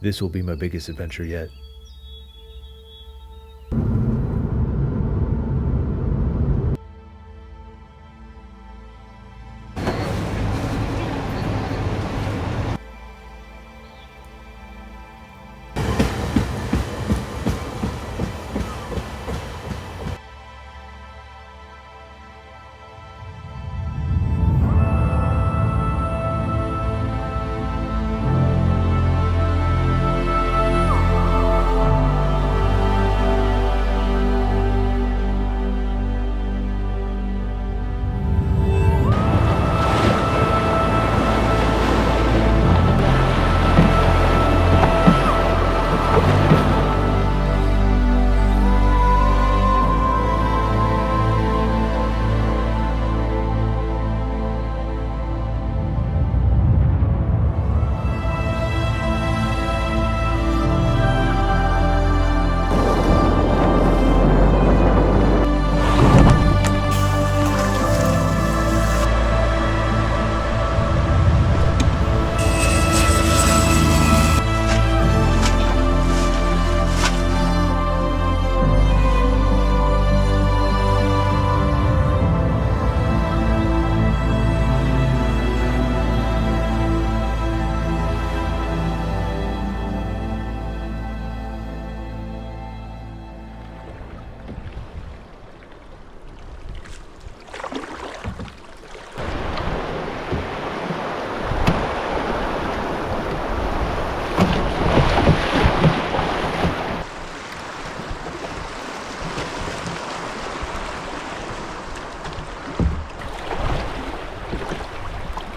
This will be my biggest adventure yet.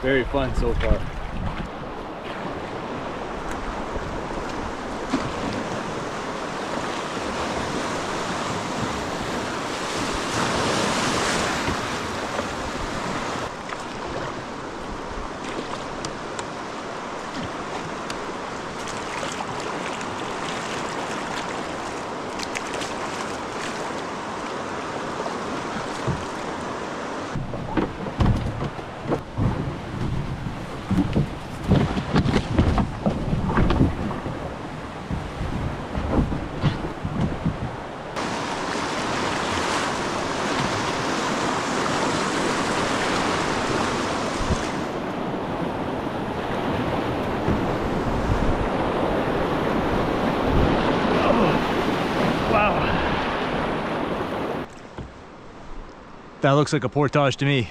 Very fun so far. That looks like a portage to me.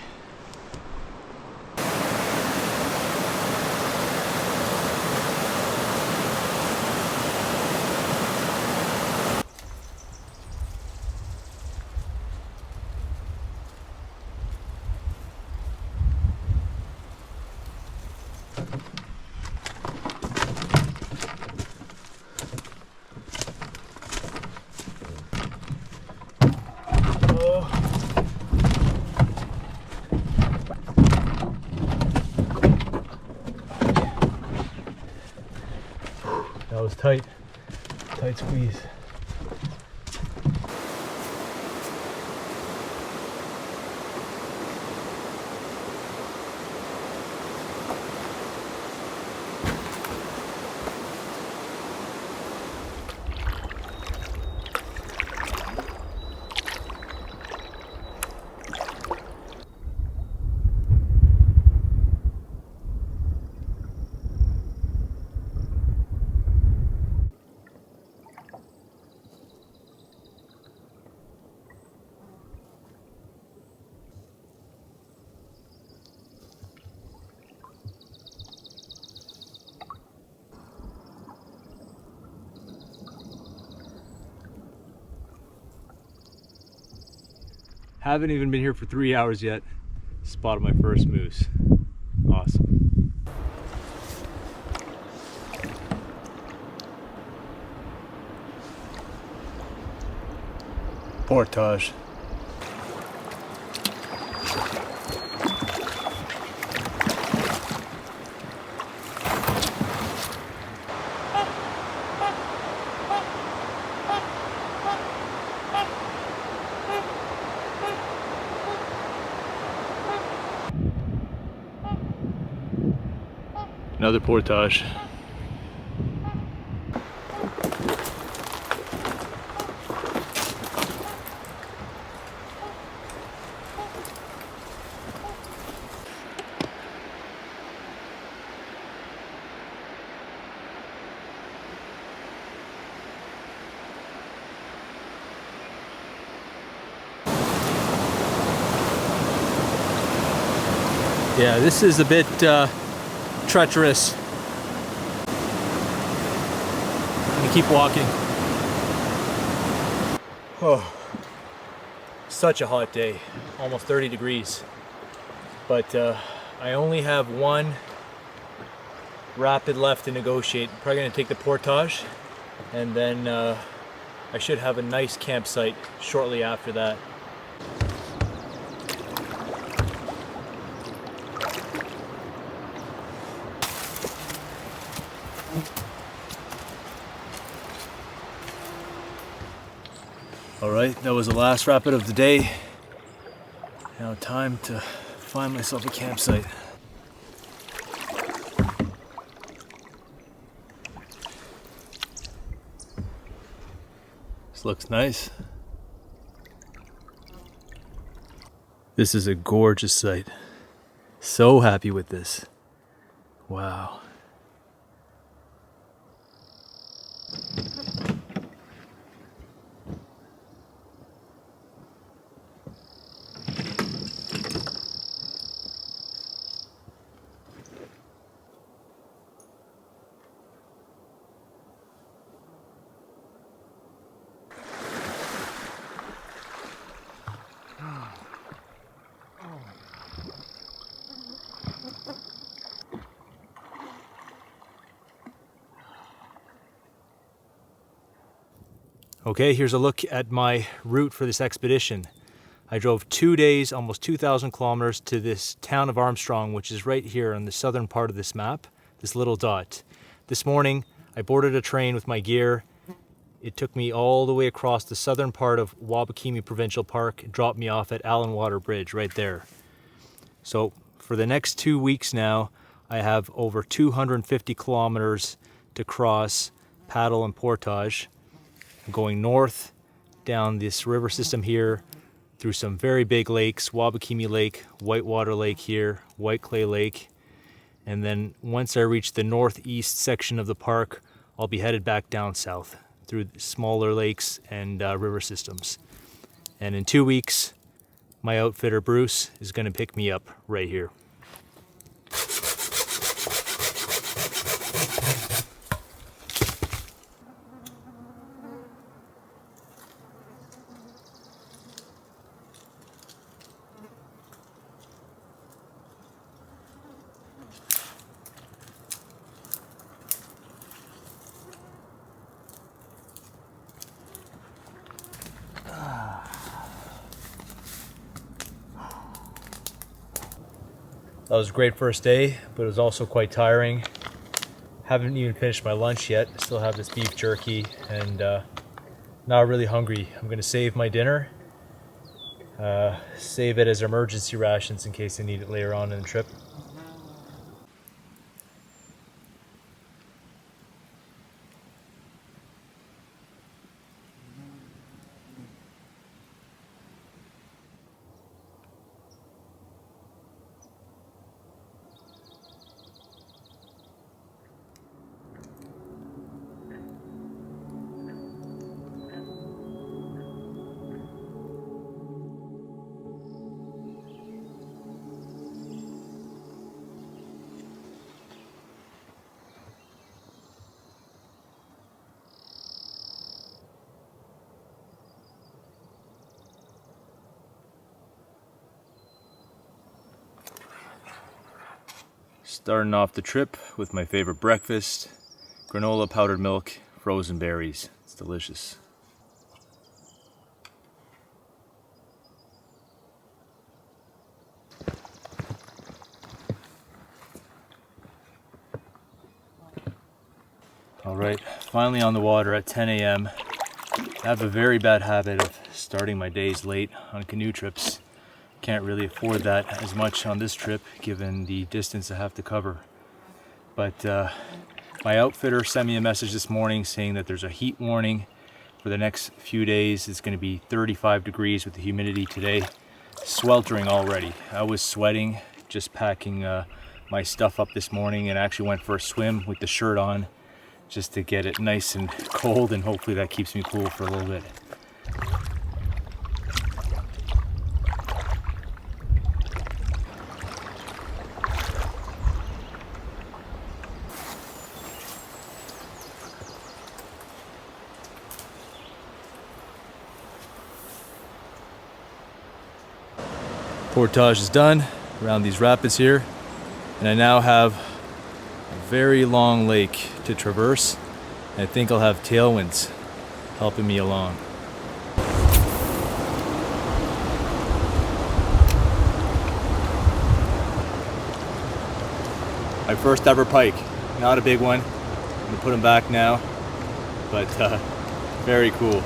That was tight squeeze. Haven't even been here for 3 hours yet. Spotted my first moose. Awesome. Portage. Another portage. Yeah, this is a bit treacherous. I'm gonna keep walking. Oh, such a hot day, almost 30 degrees. But I only have one rapid left to negotiate. I'm probably gonna take the portage, and then I should have a nice campsite shortly after that. All right, that was the last rapid of the day. Now time to find myself a campsite. This looks nice. This is a gorgeous site. So happy with this. Wow. Okay, here's a look at my route for this expedition. I drove 2 days, almost 2,000 kilometers to this town of Armstrong, which is right here on the southern part of this map, this little dot. This morning, I boarded a train with my gear. It took me all the way across the southern part of Wabakimi Provincial Park, and dropped me off at Allen Water Bridge right there. So for the next 2 weeks now, I have over 250 kilometers to cross, paddle and portage. I'm going north down this river system here through some very big lakes, Wabakimi Lake, Whitewater Lake here, White Clay Lake. And then once I reach the northeast section of the park, I'll be headed back down south through smaller lakes and river systems. And in 2 weeks, my outfitter Bruce is going to pick me up right here. That was a great first day, but it was also quite tiring. Haven't even finished my lunch yet. I still have this beef jerky and not really hungry. I'm gonna save my dinner, save it as emergency rations in case I need it later on in the trip. Starting off the trip with my favorite breakfast, granola, powdered milk, frozen berries. It's delicious. All right, finally on the water at 10 a.m. I have a very bad habit of starting my days late on canoe trips. Can't really afford that as much on this trip given the distance I have to cover. But my outfitter sent me a message this morning saying that there's a heat warning for the next few days. It's going to be 35 degrees with the humidity today. Sweltering already. I was sweating just packing my stuff up this morning, and actually went for a swim with the shirt on just to get it nice and cold, and hopefully that keeps me cool for a little bit. Portage is done around these rapids here, and I now have a very long lake to traverse, and I think I'll have tailwinds helping me along. My first ever pike, not a big one. I'm gonna put them back now, but very cool.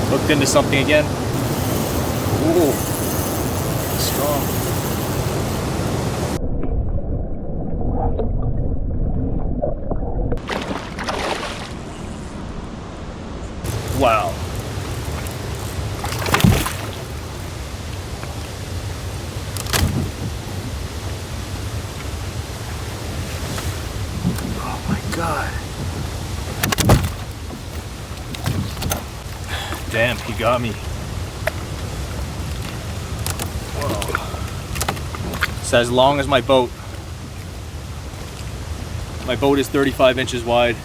Hooked into something again. Ooh, strong. Wow. Oh my God. Damn, he got me. Whoa. It's as long as my boat. My boat is 35 inches wide,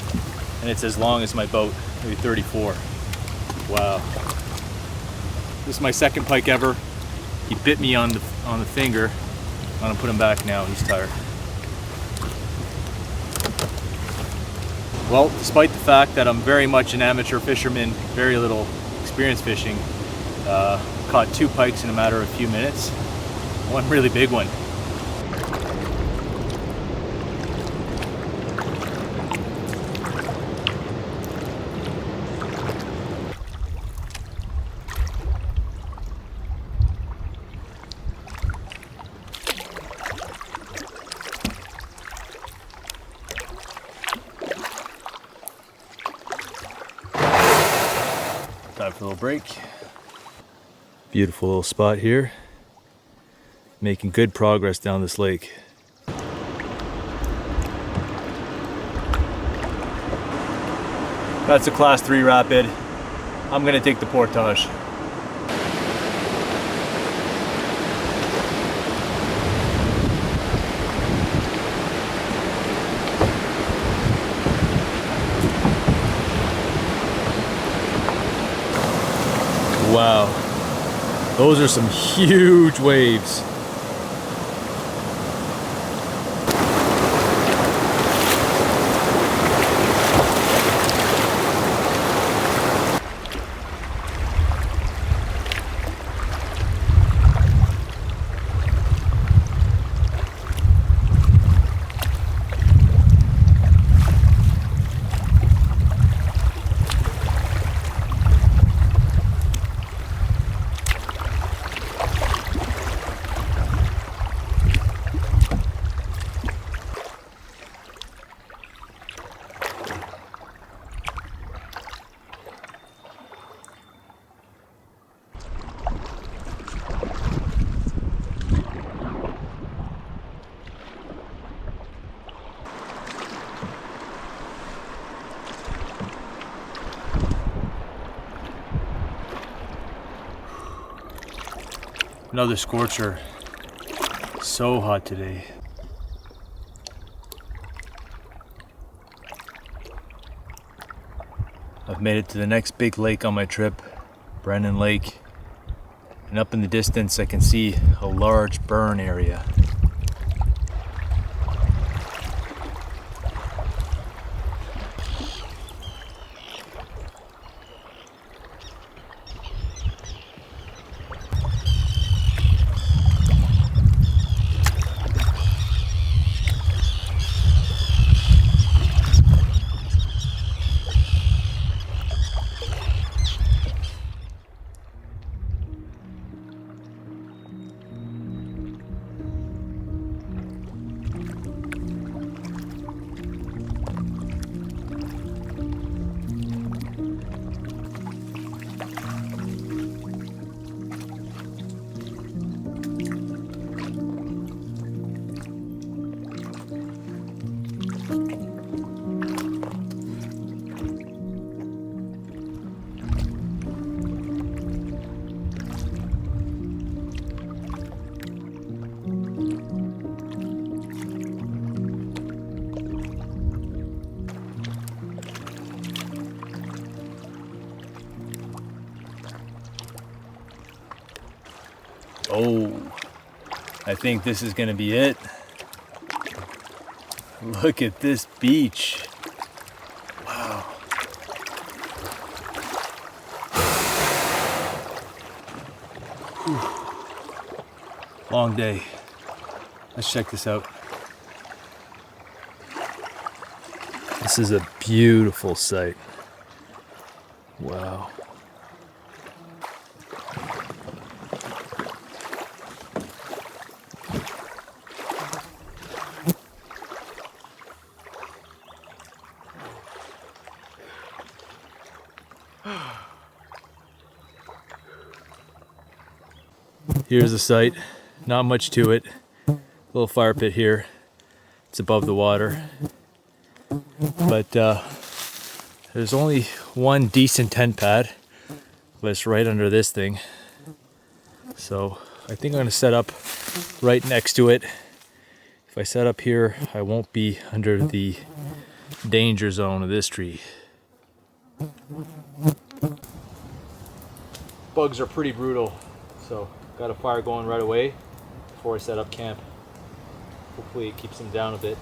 and it's as long as my boat, maybe 34. Wow. This is my second pike ever. He bit me on the finger. I'm gonna put him back now, he's tired. Well, despite the fact that I'm very much an amateur fisherman, very little experience fishing, caught 2 pikes in a matter of a few minutes. One really big one. Time for a little break. Beautiful little spot here. Making good progress down this lake. That's a class 3 rapid. I'm gonna take the portage. Wow, those are some huge waves. Another scorcher. So hot today. I've made it to the next big lake on my trip, Brennan Lake. And up in the distance I can see a large burn area. Oh, I think this is gonna be it. Look at this beach. Wow. Whew. Long day. Let's check this out. This is a beautiful sight. Wow. Here's the site. Not much to it. Little fire pit here. It's above the water. But there's only one decent tent pad, but it's right under this thing. So I think I'm gonna set up right next to it. If I set up here, I won't be under the danger zone of this tree. Bugs are pretty brutal, so got a fire going right away before I set up camp. Hopefully it keeps them down a bit.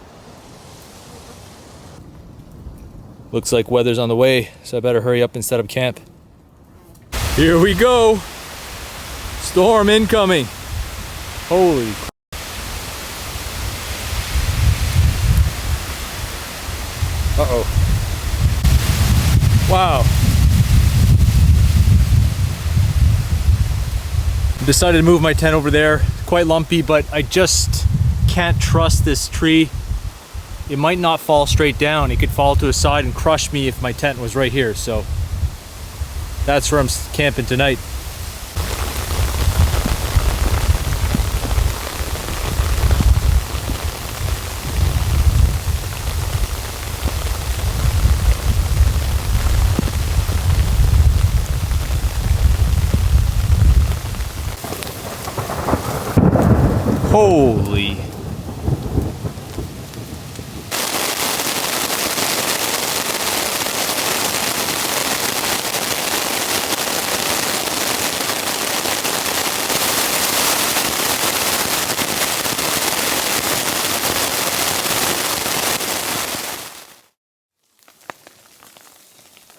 Looks like weather's on the way, so I better hurry up and set up camp. Here we go! Storm incoming! Holy crap. Uh-oh. Wow. Decided to move my tent over there. Quite lumpy, but I just can't trust this tree. It might not fall straight down. It could fall to a side and crush me if my tent was right here. So that's where I'm camping tonight. Holy.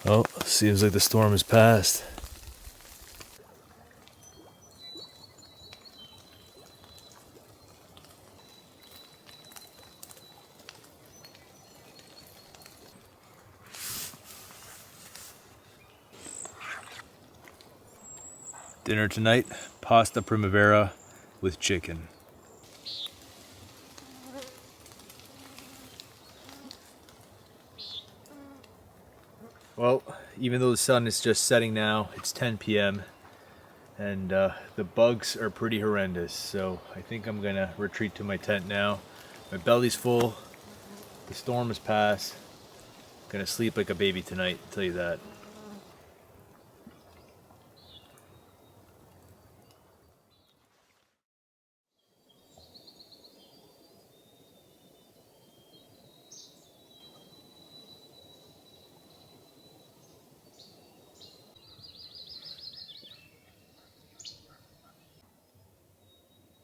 Oh, seems like the storm has passed. Dinner tonight, pasta primavera with chicken. Well, even though the sun is just setting now, it's 10 p.m. and the bugs are pretty horrendous, so I think I'm gonna retreat to my tent now. My belly's full, the storm has passed. I'm gonna sleep like a baby tonight, I'll tell you that.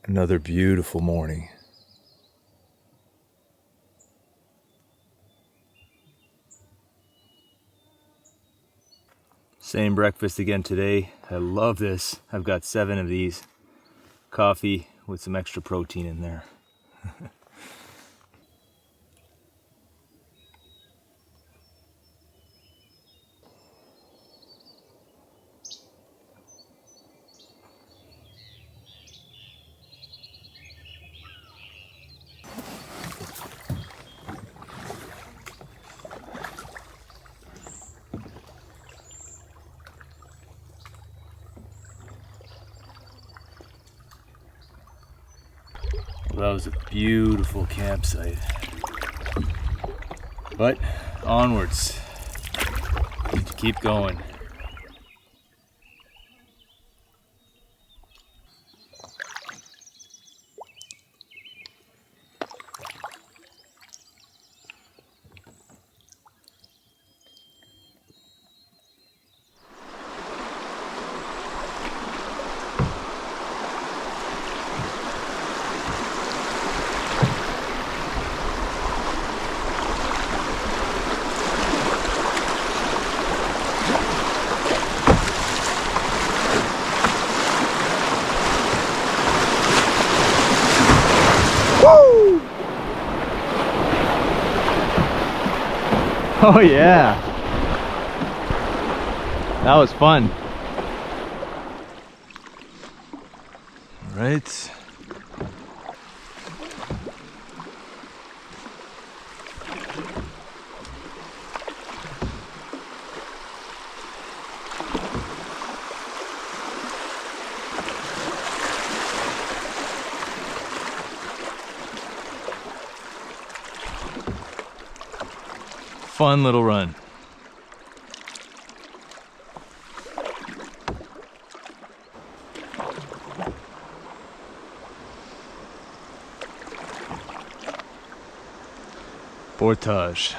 Another beautiful morning. Same breakfast again today. I love this. I've got 7 of these. Coffee with some extra protein in there. Well, that was a beautiful campsite. But onwards. Need to keep going. Oh yeah, that was fun. All right. Fun little run. Portage.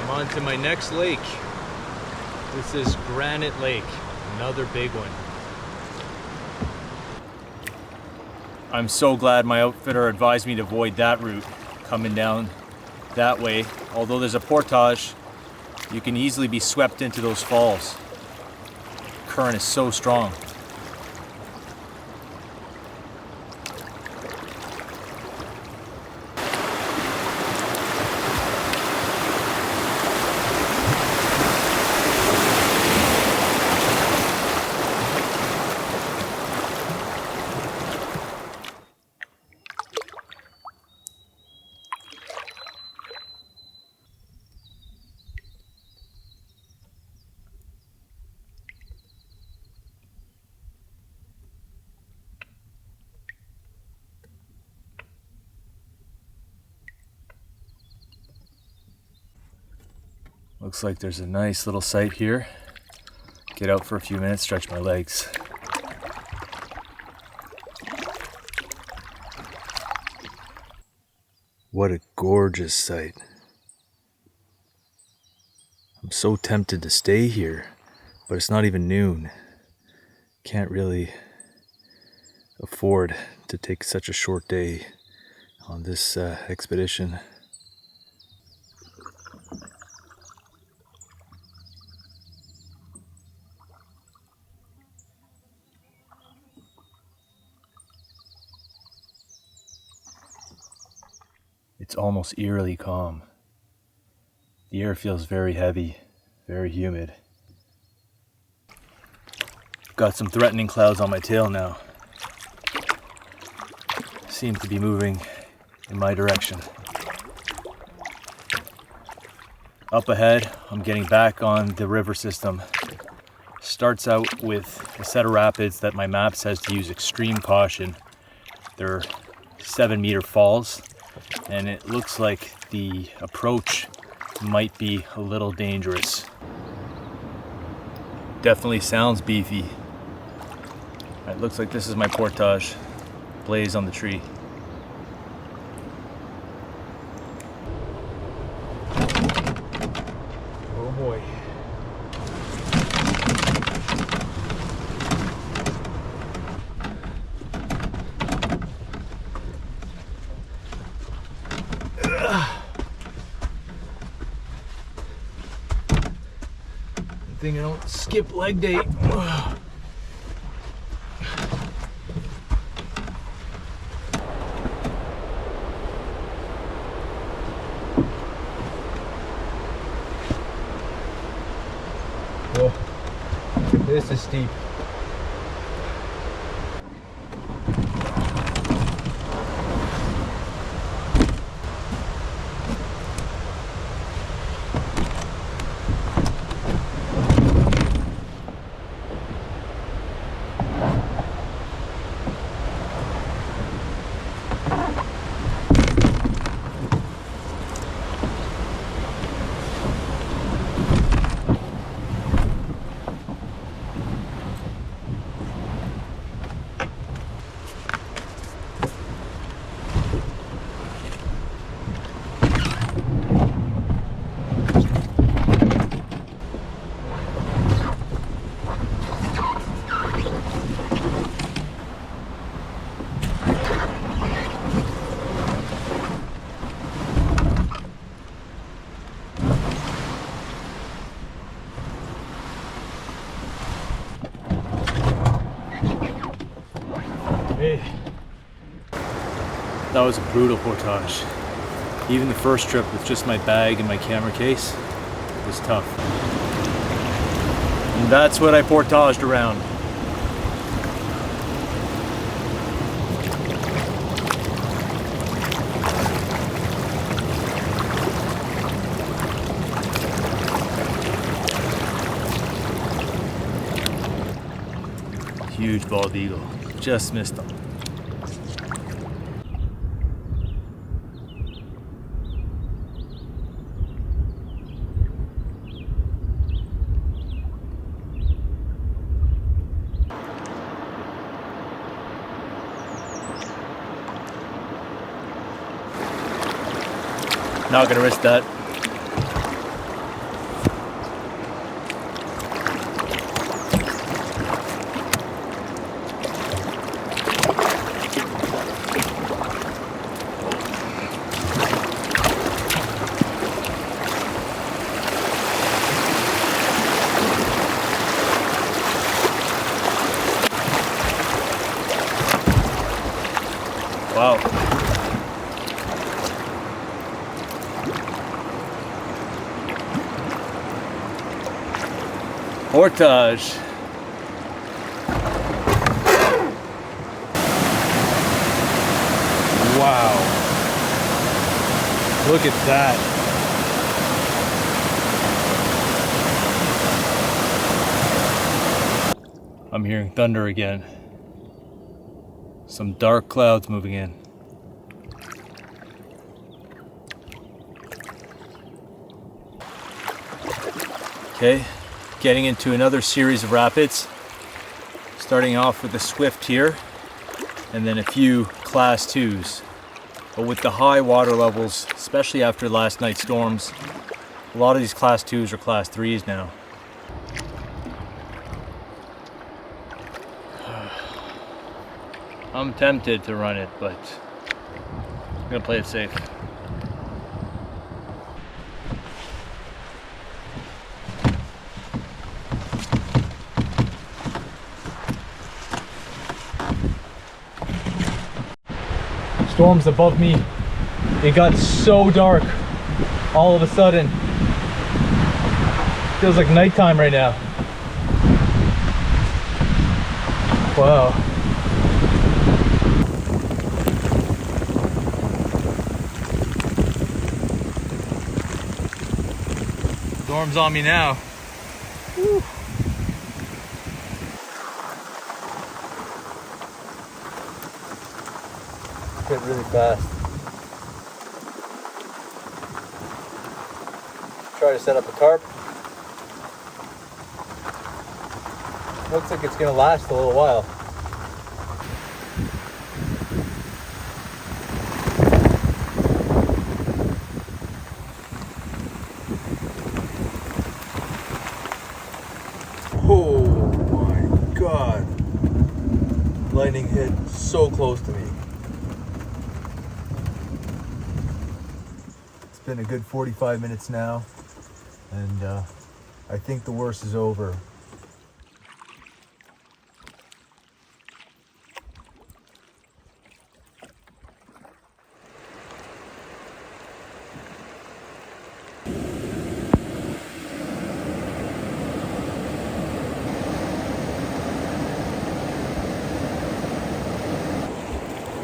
On to my next lake. This is Granite Lake, another big one. I'm so glad my outfitter advised me to avoid that route, coming down that way. Although there's a portage, you can easily be swept into those falls. The current is so strong. Looks like there's a nice little site here. Get out for a few minutes, stretch my legs. What a gorgeous sight. I'm so tempted to stay here, but it's not even noon. Can't really afford to take such a short day on this expedition. It's almost eerily calm. The air feels very heavy, very humid. Got some threatening clouds on my tail now. Seem to be moving in my direction. Up ahead, I'm getting back on the river system. Starts out with a set of rapids that my map says to use extreme caution. They're 7-meter falls, and it looks like the approach might be a little dangerous. Definitely sounds beefy. It looks like this is my portage, blaze on the tree. Oh boy. Good thing I don't skip leg day. Whoa, this is steep. Hey. That was a brutal portage. Even the first trip with just my bag and my camera case was tough. And that's what I portaged around. Huge bald eagle, just missed them. Not gonna risk that. Wow. Portage. Wow. Look at that. I'm hearing thunder again. Some dark clouds moving in. Okay, getting into another series of rapids. Starting off with a swift here, and then a few class 2s. But with the high water levels, especially after last night's storms, a lot of these class 2s are class 3s now. I'm tempted to run it, but I'm gonna play it safe. Storm's above me. It got so dark all of a sudden. Feels like nighttime right now. Wow. Storm's on me now. Woo. Hit really fast. Try to set up a tarp. Looks like it's gonna last a little while. Oh my God. Lightning hit so close to me. It's been a good 45 minutes now, and I think the worst is over.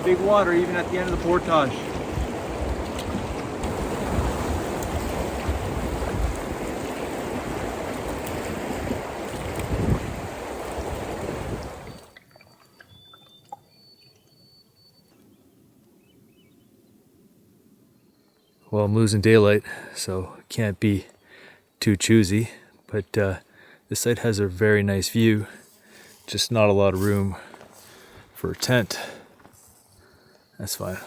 Big water even at the end of the portage. Well, I'm losing daylight, so can't be too choosy, but this site has a very nice view, just not a lot of room for a tent. That's fine.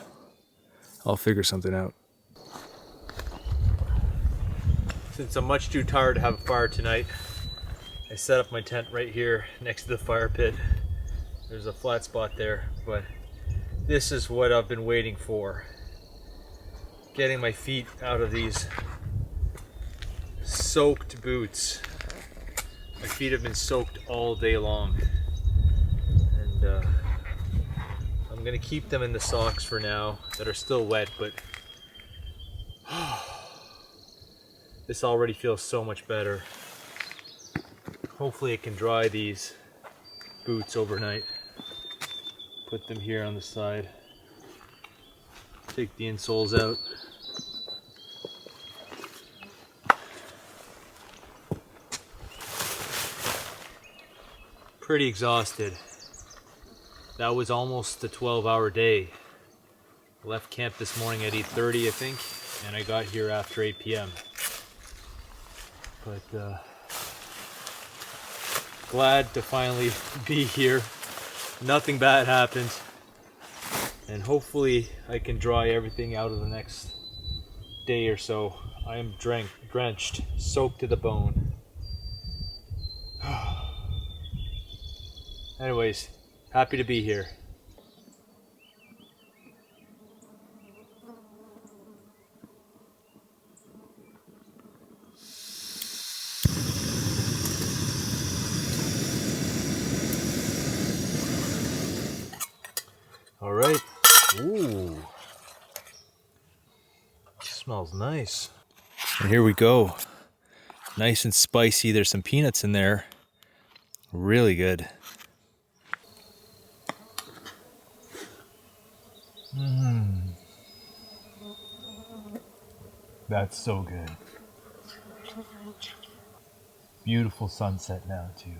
I'll figure something out. Since I'm much too tired to have a fire tonight, I set up my tent right here next to the fire pit. There's a flat spot there, but this is what I've been waiting for. Getting my feet out of these soaked boots. My feet have been soaked all day long. And I'm gonna keep them in the socks for now that are still wet, but this already feels so much better. Hopefully it can dry these boots overnight. Put them here on the side. Take the insoles out. Pretty exhausted. That was almost a 12-hour day. I left camp this morning at 8:30, I think, and I got here after 8 p.m. But glad to finally be here. Nothing bad happened, and hopefully I can dry everything out of the next day or so. I am drenched, soaked to the bone. Anyways, happy to be here. All right. Ooh. Smells nice. And here we go. Nice and spicy. There's some peanuts in there. Really good. That's so good. Beautiful sunset now too.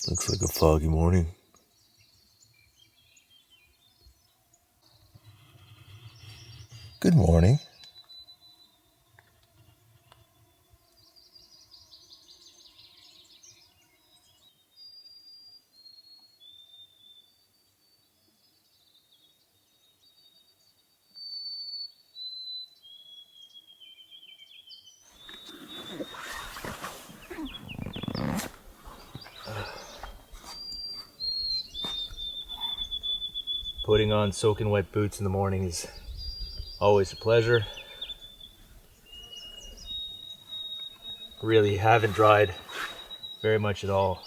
Looks like a foggy morning. Good morning. Putting on soaking wet boots in the morning is always a pleasure. Really haven't dried very much at all.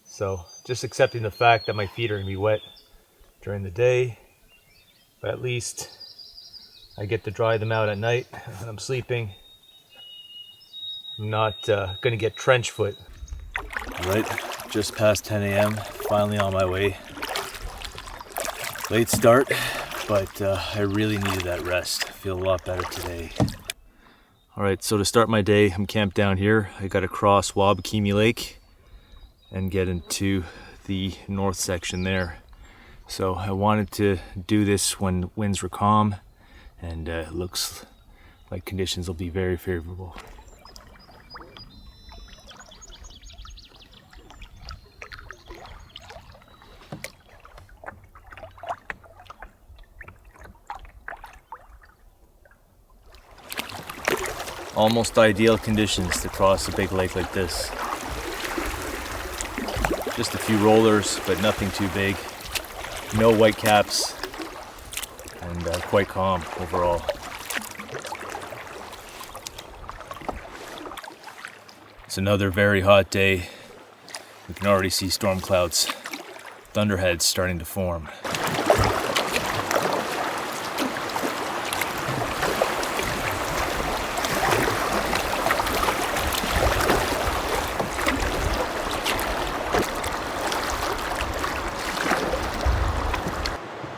So just accepting the fact that my feet are gonna be wet during the day, but at least I get to dry them out at night when I'm sleeping. I'm not gonna get trench foot. All right, just past 10 a.m., finally on my way. Late start, but I really needed that rest. I feel a lot better today. All right, so to start my day, I'm camped down here. I got to cross Wabakimi Lake and get into the north section there. So I wanted to do this when winds were calm, and it looks like conditions will be very favorable. Almost ideal conditions to cross a big lake like this. Just a few rollers, but nothing too big. No white caps, and quite calm overall. It's another very hot day. We can already see storm clouds, thunderheads starting to form.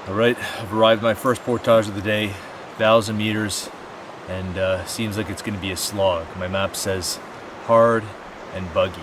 All right, I've arrived at my first portage of the day, 1,000 meters, and seems like it's going to be a slog. My map says hard and buggy.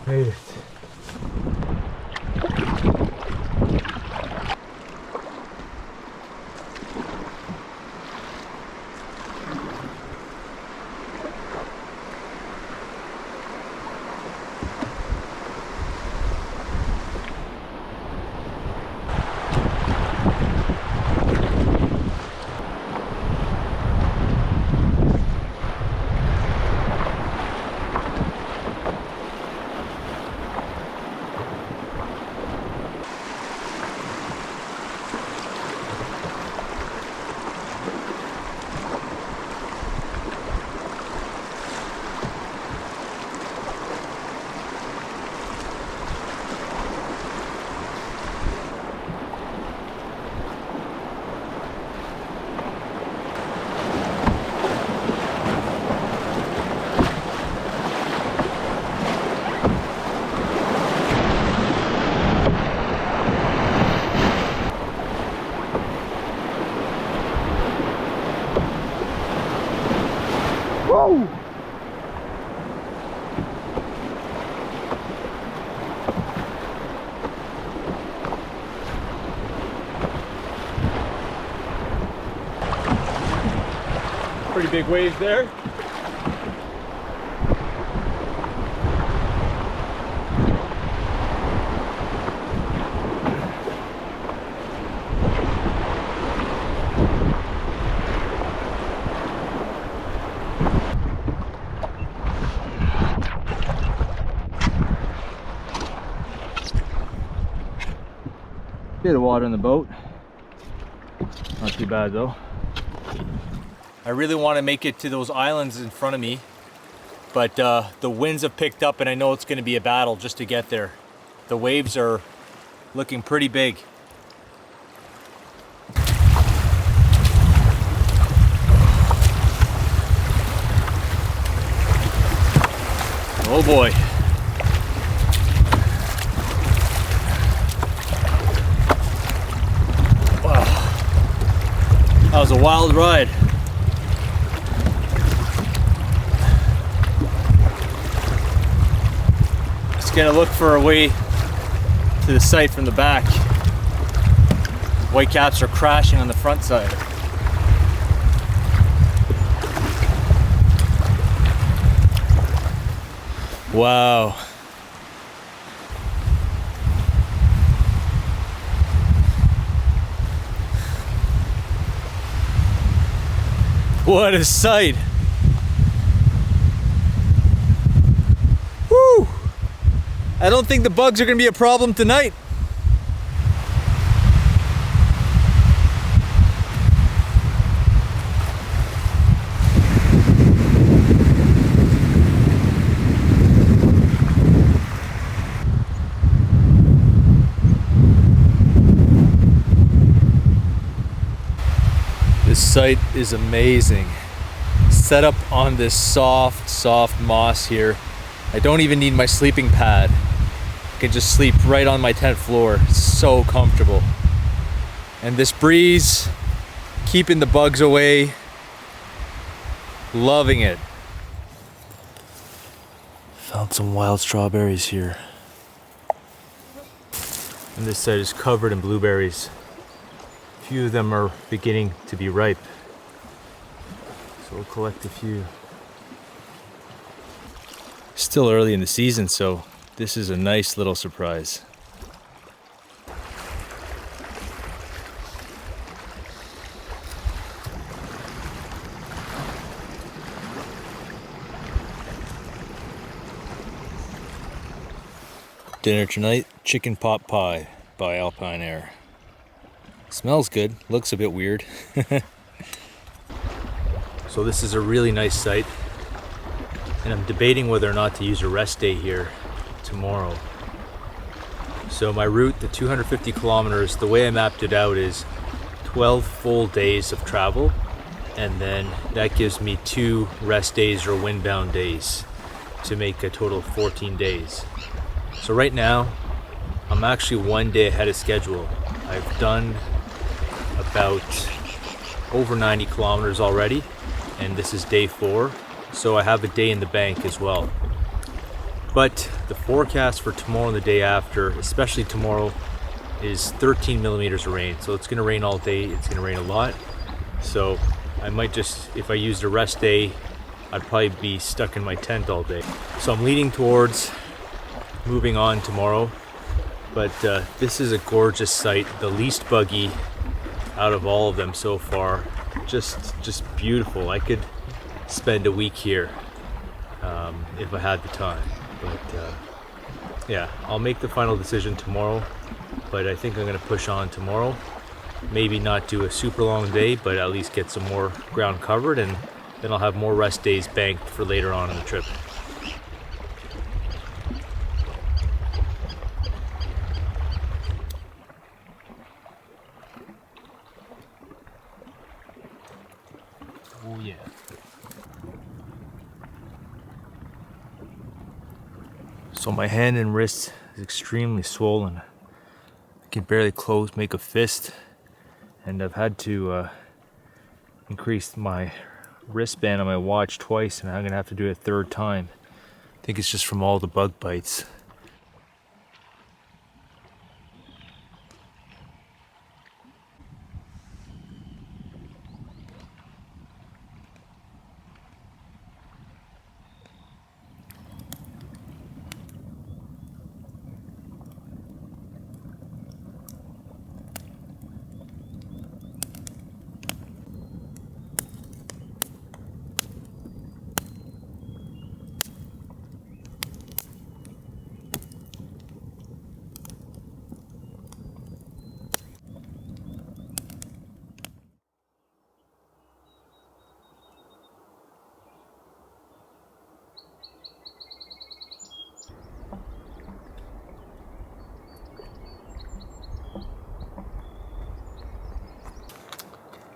Made it. Whoa! Pretty big waves there. Bit of water in the boat. Not too bad though. I really want to make it to those islands in front of me, but the winds have picked up and I know it's going to be a battle just to get there. The waves are looking pretty big. Oh boy. That was a wild ride. Just gonna look for a way to the site from the back. Whitecaps are crashing on the front side. Wow. What a sight! Woo! I don't think the bugs are gonna be a problem tonight. This site is amazing. Set up on this soft moss here. I don't even need my sleeping pad. I can just sleep right on my tent floor. It's so comfortable. And this breeze, keeping the bugs away. Loving it. Found some wild strawberries here. And this site is covered in blueberries. A few of them are beginning to be ripe. So we'll collect a few. Still early in the season, so this is a nice little surprise. Dinner tonight, chicken pot pie by Alpine Air. Smells good, looks a bit weird. So this is a really nice site, and I'm debating whether or not to use a rest day here tomorrow. So my route, the 250 kilometers, the way I mapped it out is 12 full days of travel, and then that gives me 2 rest days or windbound days to make a total of 14 days. So right now, I'm actually 1 day ahead of schedule. I've done about over 90 kilometers already, and this is day 4, so I have a day in the bank as well. But the forecast for tomorrow and the day after, especially tomorrow, is 13 millimeters of rain. So it's gonna rain all day, it's gonna rain a lot. So I might just, if I used a rest day, I'd probably be stuck in my tent all day. So I'm leaning towards moving on tomorrow. But this is a gorgeous site, the least buggy out of all of them so far. Just beautiful. I could spend a week here if I had the time. But yeah, I'll make the final decision tomorrow. But I think I'm gonna push on tomorrow. Maybe not do a super long day, but at least get some more ground covered, and then I'll have more rest days banked for later on in the trip. Oh yeah. So my hand and wrist is extremely swollen. I can barely make a fist, and I've had to increase my wristband on my watch twice, and I'm gonna have to do it a third time. I think it's just from all the bug bites.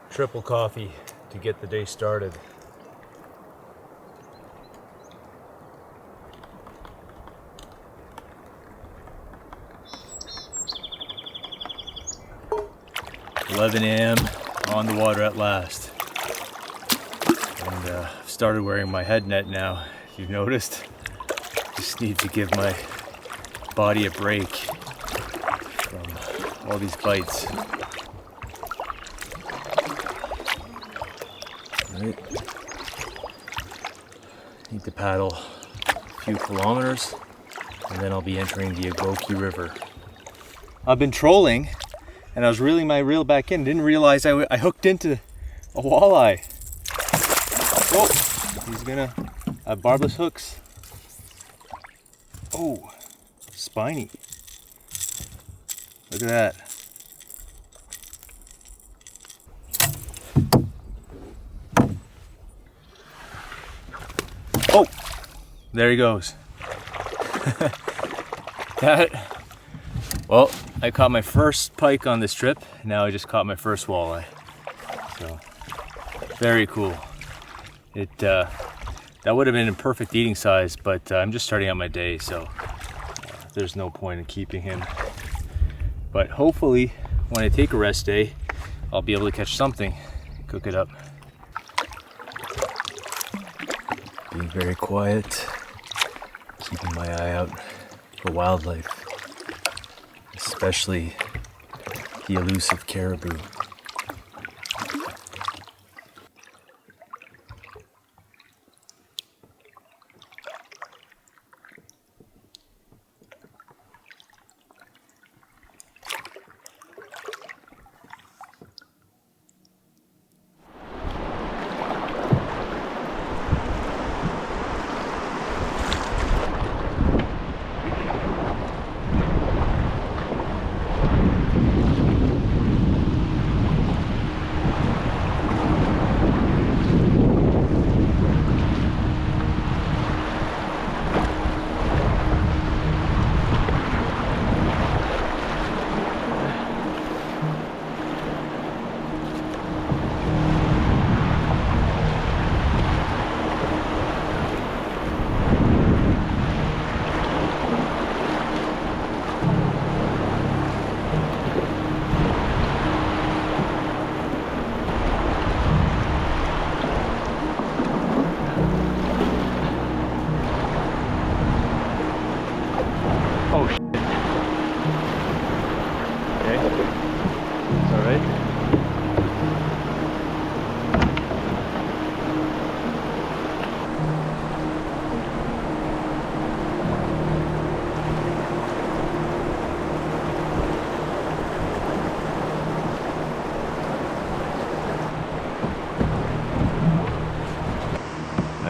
Triple coffee to get the day started. "11 a.m. on the water at last." And I've started wearing my head net now, if you've noticed. Just need to give my body a break from all these bites. Right. Need to paddle a few kilometers, and then I'll be entering the Agoki River. I've been trolling, and I was reeling my reel back in. Didn't realize I hooked into a walleye. Oh, he's gonna have barbless hooks. Oh, spiny. Look at that. Oh, there he goes. Well, I caught my first pike on this trip. Now I just caught my first walleye. So, very cool. That would have been a perfect eating size, but I'm just starting out my day, so there's no point in keeping him. But hopefully, when I take a rest day, I'll be able to catch something, cook it up. Being very quiet, keeping my eye out for wildlife, especially the elusive caribou.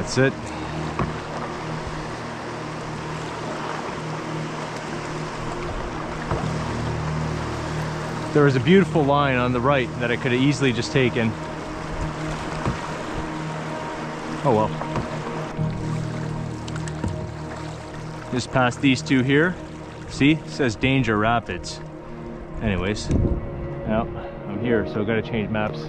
That's it. There was a beautiful line on the right that I could have easily just taken. Oh well. Just past these two here. See, it says Danger Rapids. Anyways, now I'm here, so I gotta change maps.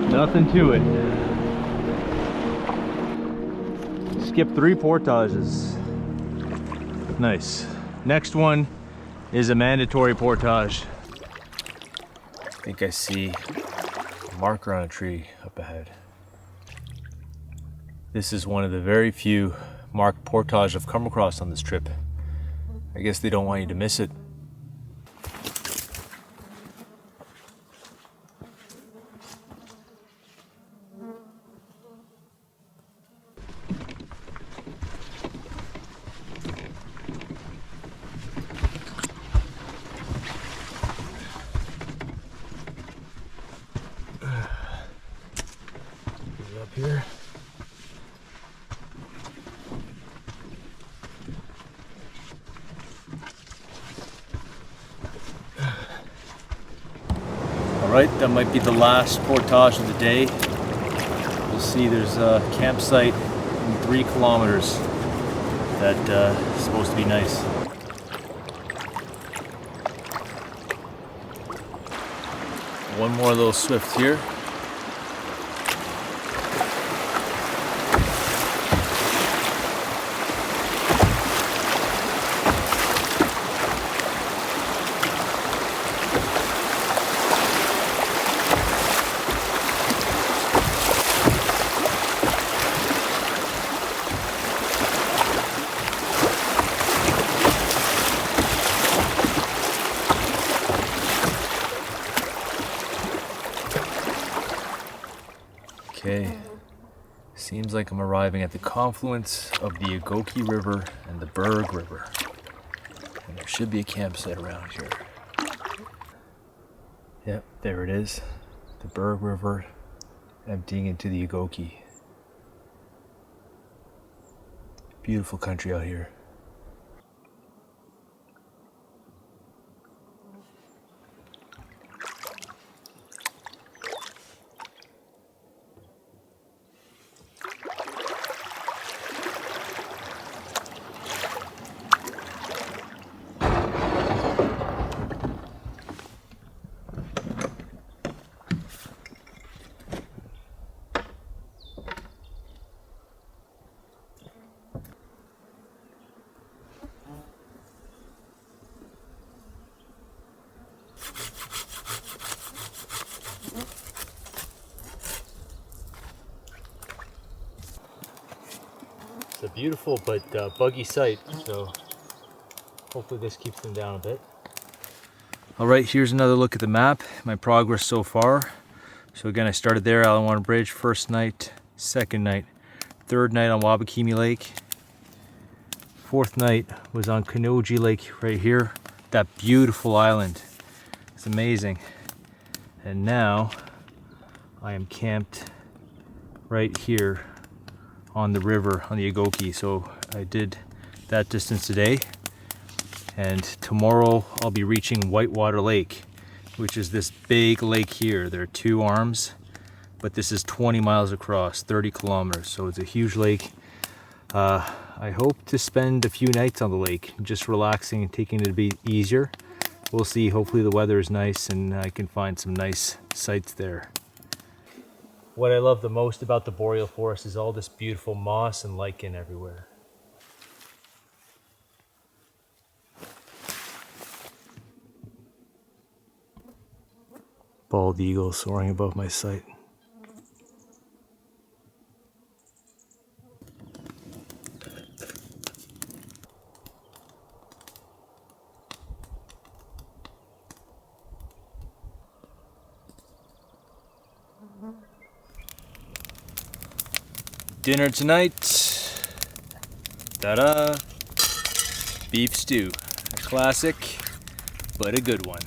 Nothing to it. Skip 3 portages. Nice. Next one is a mandatory portage. I think I see a marker on a tree up ahead. This is one of the very few marked portage I've come across on this trip. I guess they don't want you to miss it. Up here. All right, that might be the last portage of the day. You'll see there's a campsite in 3 kilometers that is supposed to be nice. One more little swift here. Okay, seems like I'm arriving at the confluence of the Agoki River and the Berg River. And there should be a campsite around here. Yep, there it is. The Berg River emptying into the Agoki. Beautiful country out here. It's a beautiful but buggy site, so hopefully this keeps them down a bit. All right, here's another look at the map, my progress so far. So again, I started there, Alawana Bridge, first night, second night, third night on Wabakimi Lake. Fourth night was on Canoe Lake right here, that beautiful island. It's amazing. And now I am camped right here on the river, on the Agoki. So I did that distance today, and tomorrow I'll be reaching Whitewater Lake, which is this big lake here. There are 2 arms, but this is 20 miles across, 30 kilometers, so it's a huge lake. I hope to spend a few nights on the lake, just relaxing and taking it a bit easier. We'll see. Hopefully the weather is nice and I can find some nice sights there. What I love the most about the boreal forest is all this beautiful moss and lichen everywhere. Bald eagle soaring above my sight. Dinner tonight, ta-da, beef stew. A classic, but a good one.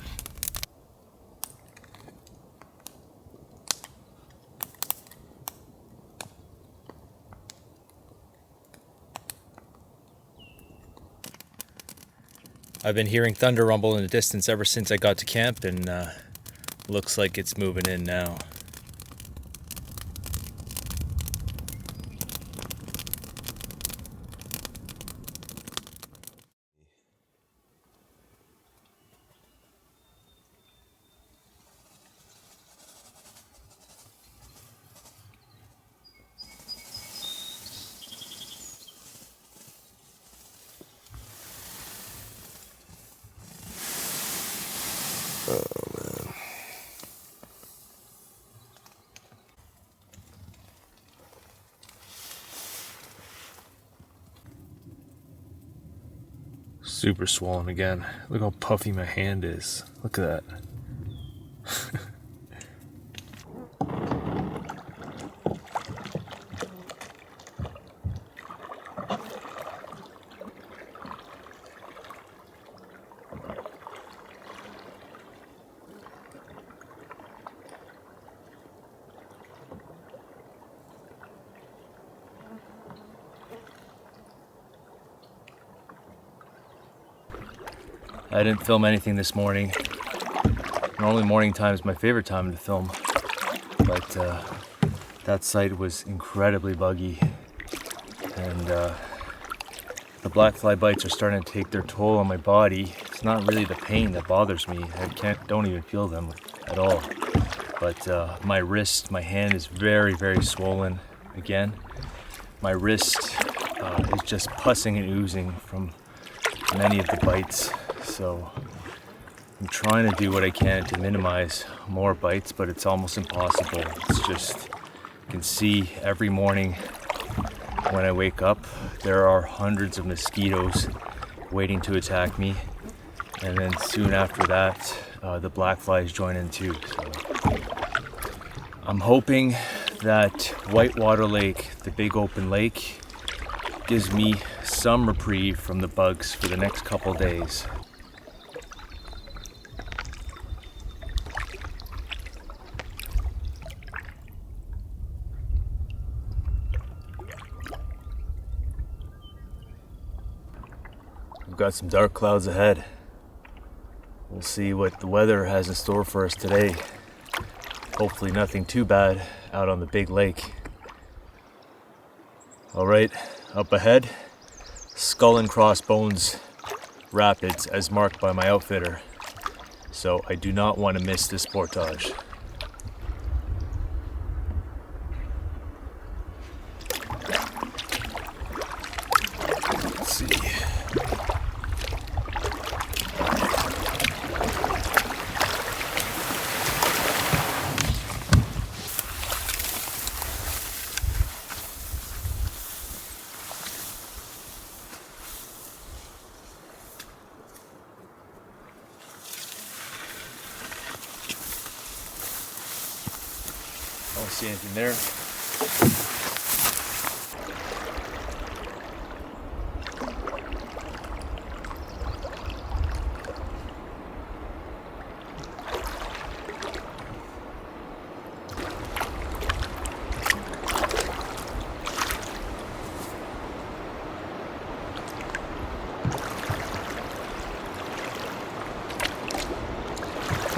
I've been hearing thunder rumble in the distance ever since I got to camp, and looks like it's moving in now. Oh man. Super swollen again. Look how puffy my hand is. Look at that. I didn't film anything this morning. Normally morning time is my favorite time to film, but that site was incredibly buggy, and the black fly bites are starting to take their toll on my body. It's not really the pain that bothers me. I don't even feel them at all. But my wrist, my hand is very, very swollen again. My wrist is just pussing and oozing from many of the bites. So I'm trying to do what I can to minimize more bites, but it's almost impossible. It's just, you can see every morning when I wake up, there are hundreds of mosquitoes waiting to attack me. And then soon after that, the black flies join in too. So I'm hoping that Whitewater Lake, the big open lake, gives me some reprieve from the bugs for the next couple days. We've got some dark clouds ahead. We'll see what the weather has in store for us today. Hopefully nothing too bad out on the big lake. All right, up ahead, Skull and Crossbones Rapids as marked by my outfitter. So I do not want to miss this portage. Let's see. I don't see anything there.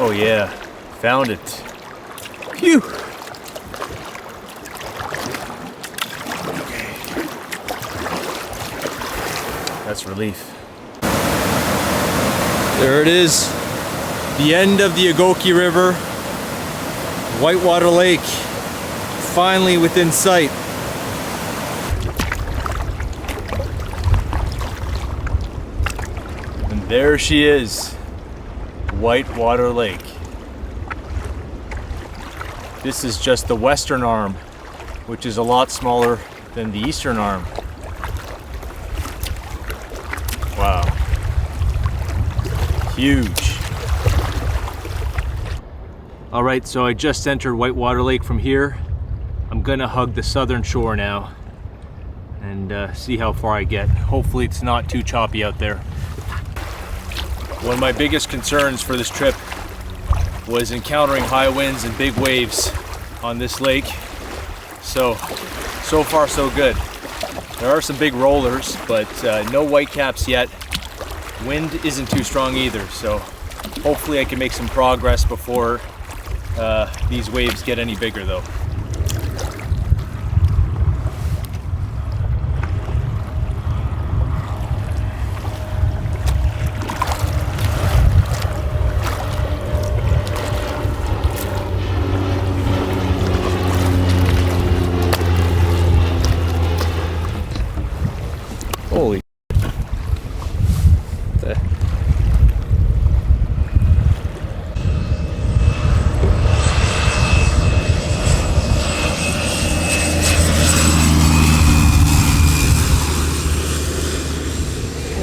Oh yeah, found it. Phew! That's relief. There it is. The end of the Agoki River. Whitewater Lake. Finally within sight. And there she is. Whitewater Lake. This is just the western arm, which is a lot smaller than the eastern arm. Wow. Huge. All right, so I just entered Whitewater Lake from here. I'm gonna hug the southern shore now and see how far I get. Hopefully it's not too choppy out there. One of my biggest concerns for this trip was encountering high winds and big waves on this lake. So far so good. There are some big rollers, but no whitecaps yet. Wind isn't too strong either, so hopefully I can make some progress before these waves get any bigger though. Holy.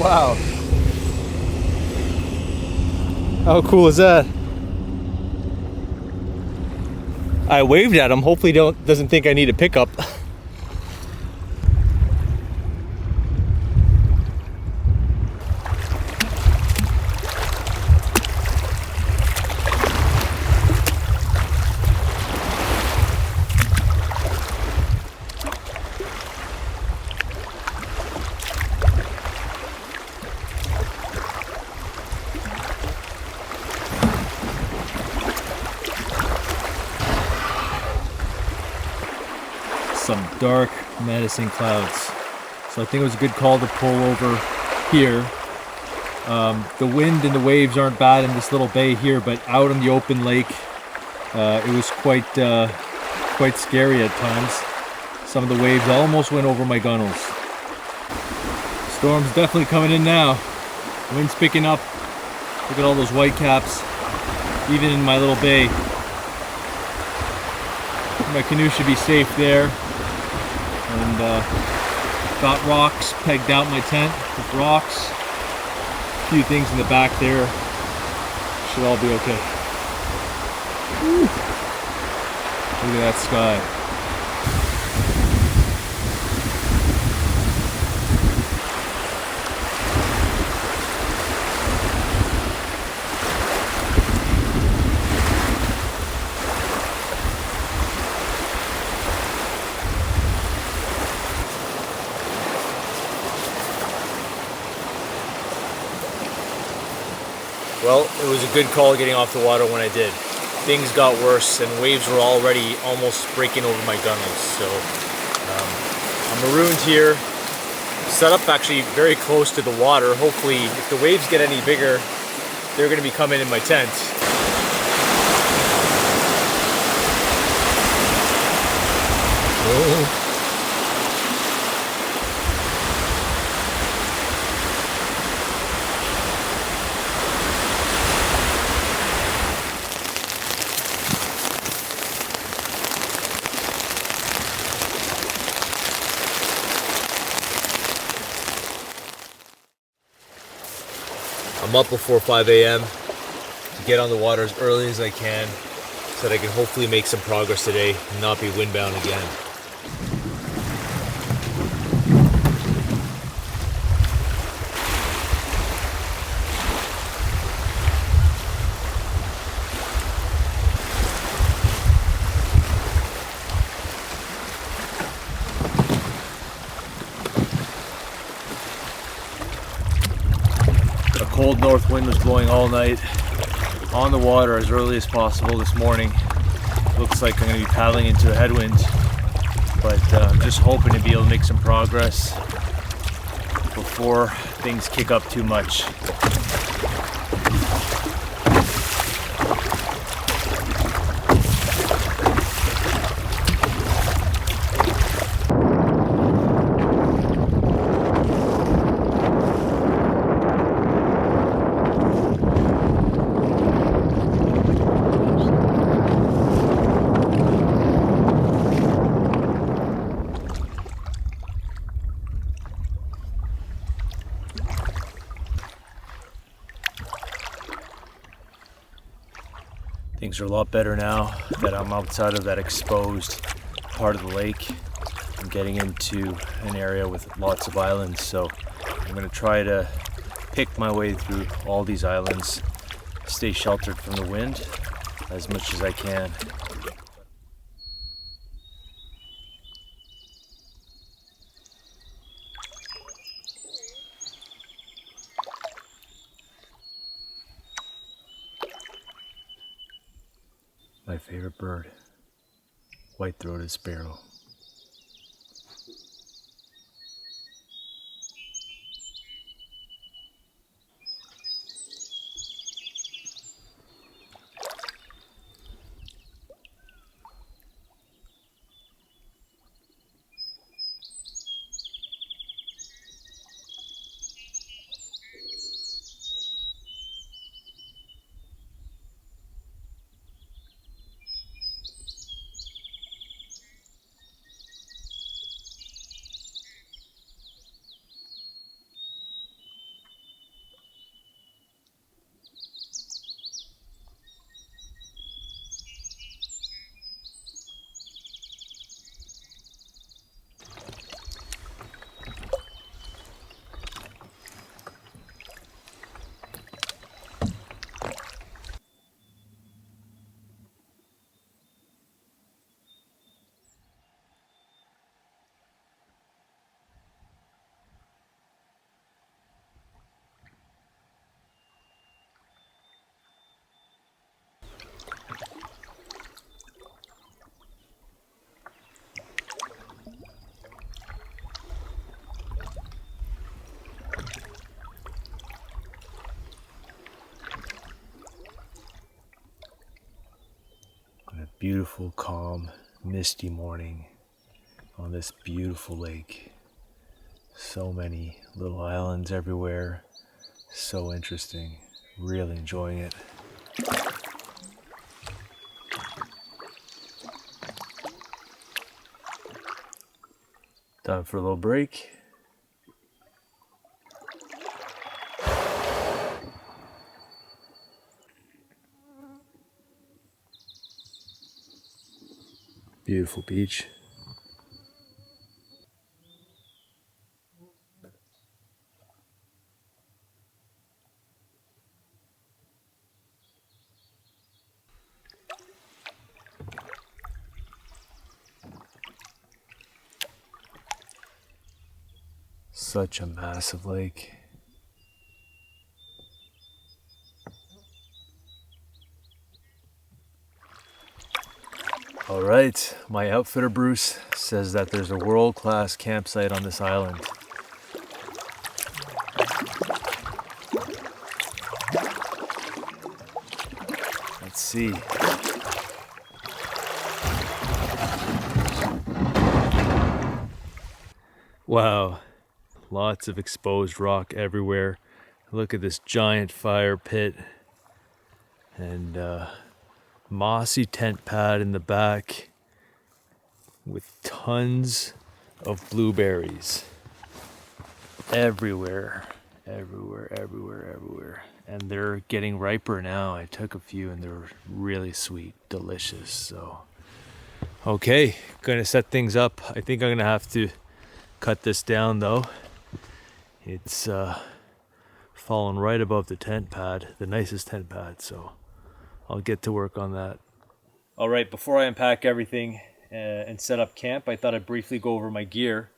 Wow. How cool is that? I waved at him. Hopefully he doesn't think I need a pickup. Some dark, menacing clouds. So I think it was a good call to pull over here. The wind and the waves aren't bad in this little bay here, but out on the open lake, it was quite scary at times. Some of the waves almost went over my gunnels. Storm's definitely coming in now. Wind's picking up. Look at all those white caps, even in my little bay. My canoe should be safe there. And got rocks pegged out my tent with rocks. A few things in the back there. Should all be okay. Whew. Look at that sky. Well, it was a good call getting off the water when I did. Things got worse and waves were already almost breaking over my gunnels. So I'm marooned here, set up actually very close to the water. Hopefully, if the waves get any bigger, they're going to be coming in my tent. Oh. I'm up before 5 a.m. to get on the water as early as I can so that I can hopefully make some progress today and not be windbound again. Cold north wind was blowing all night. On the water as early as possible this morning. Looks like I'm going to be paddling into a headwind, but I'm just hoping to be able to make some progress before things kick up too much. Things are a lot better now that I'm outside of that exposed part of the lake. I'm getting into an area with lots of islands, so I'm going to try to pick my way through all these islands, stay sheltered from the wind as much as I can. My favorite bird, white-throated sparrow. On a beautiful, calm, misty morning on this beautiful lake. So many little islands everywhere. So interesting. Really enjoying it. Time for a little break. Beautiful beach. Such a massive lake. All right, my outfitter Bruce says that there's a world-class campsite on this island. Let's see. Wow, lots of exposed rock everywhere. Look at this giant fire pit and mossy tent pad in the back with tons of blueberries everywhere. And they're getting riper now. I took a few and they're really sweet, delicious. So, okay, gonna set things up. I think I'm gonna have to cut this down though. It's fallen right above the tent pad, the nicest tent pad, so I'll get to work on that. All right, before I unpack everything and set up camp, I thought I'd briefly go over my gear.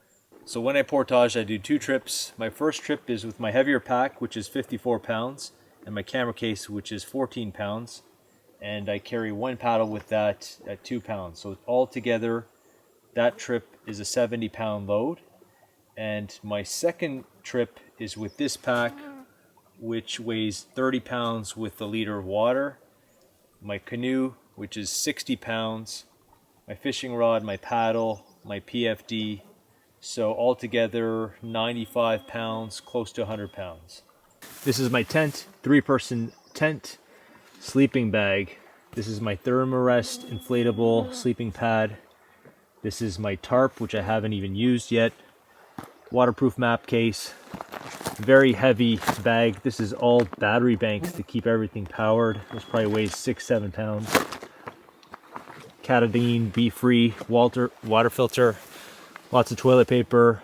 So when I portage, I do 2 trips. My first trip is with my heavier pack, which is 54 pounds, and my camera case, which is 14 pounds. And I carry 1 paddle with that at 2 pounds. So altogether, that trip is a 70-pound load. And my second trip is with this pack, which weighs 30 pounds with a liter of water. My canoe, which is 60 pounds. My fishing rod, my paddle, my PFD. So altogether 95 pounds, close to 100 pounds. This is my tent, 3-person tent, sleeping bag. This is my Thermarest inflatable sleeping pad. This is my tarp, which I haven't even used yet. Waterproof map case. Very heavy bag. This is all battery banks to keep everything powered. This probably weighs 6-7 pounds. Catadine, Be Free, water filter, lots of toilet paper.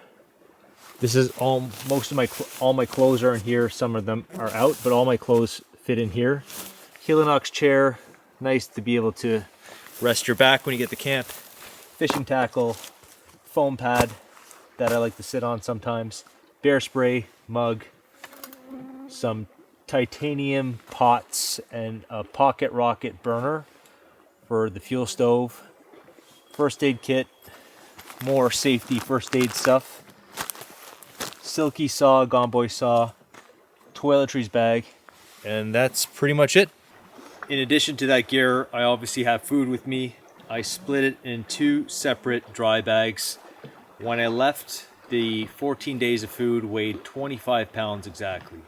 This is all my clothes are in here. Some of them are out, but all my clothes fit in here. Helinox chair, nice to be able to rest your back when you get to camp. Fishing tackle, foam pad that I like to sit on sometimes. Bear spray, mug, some titanium pots, and a pocket rocket burner for the fuel stove. First aid kit, more safety first aid stuff. Silky saw, gomboy saw, toiletries bag, and that's pretty much it. In addition to that gear, I obviously have food with me. I split it in 2 separate dry bags. When I left, the 14 days of food weighed 25 pounds exactly.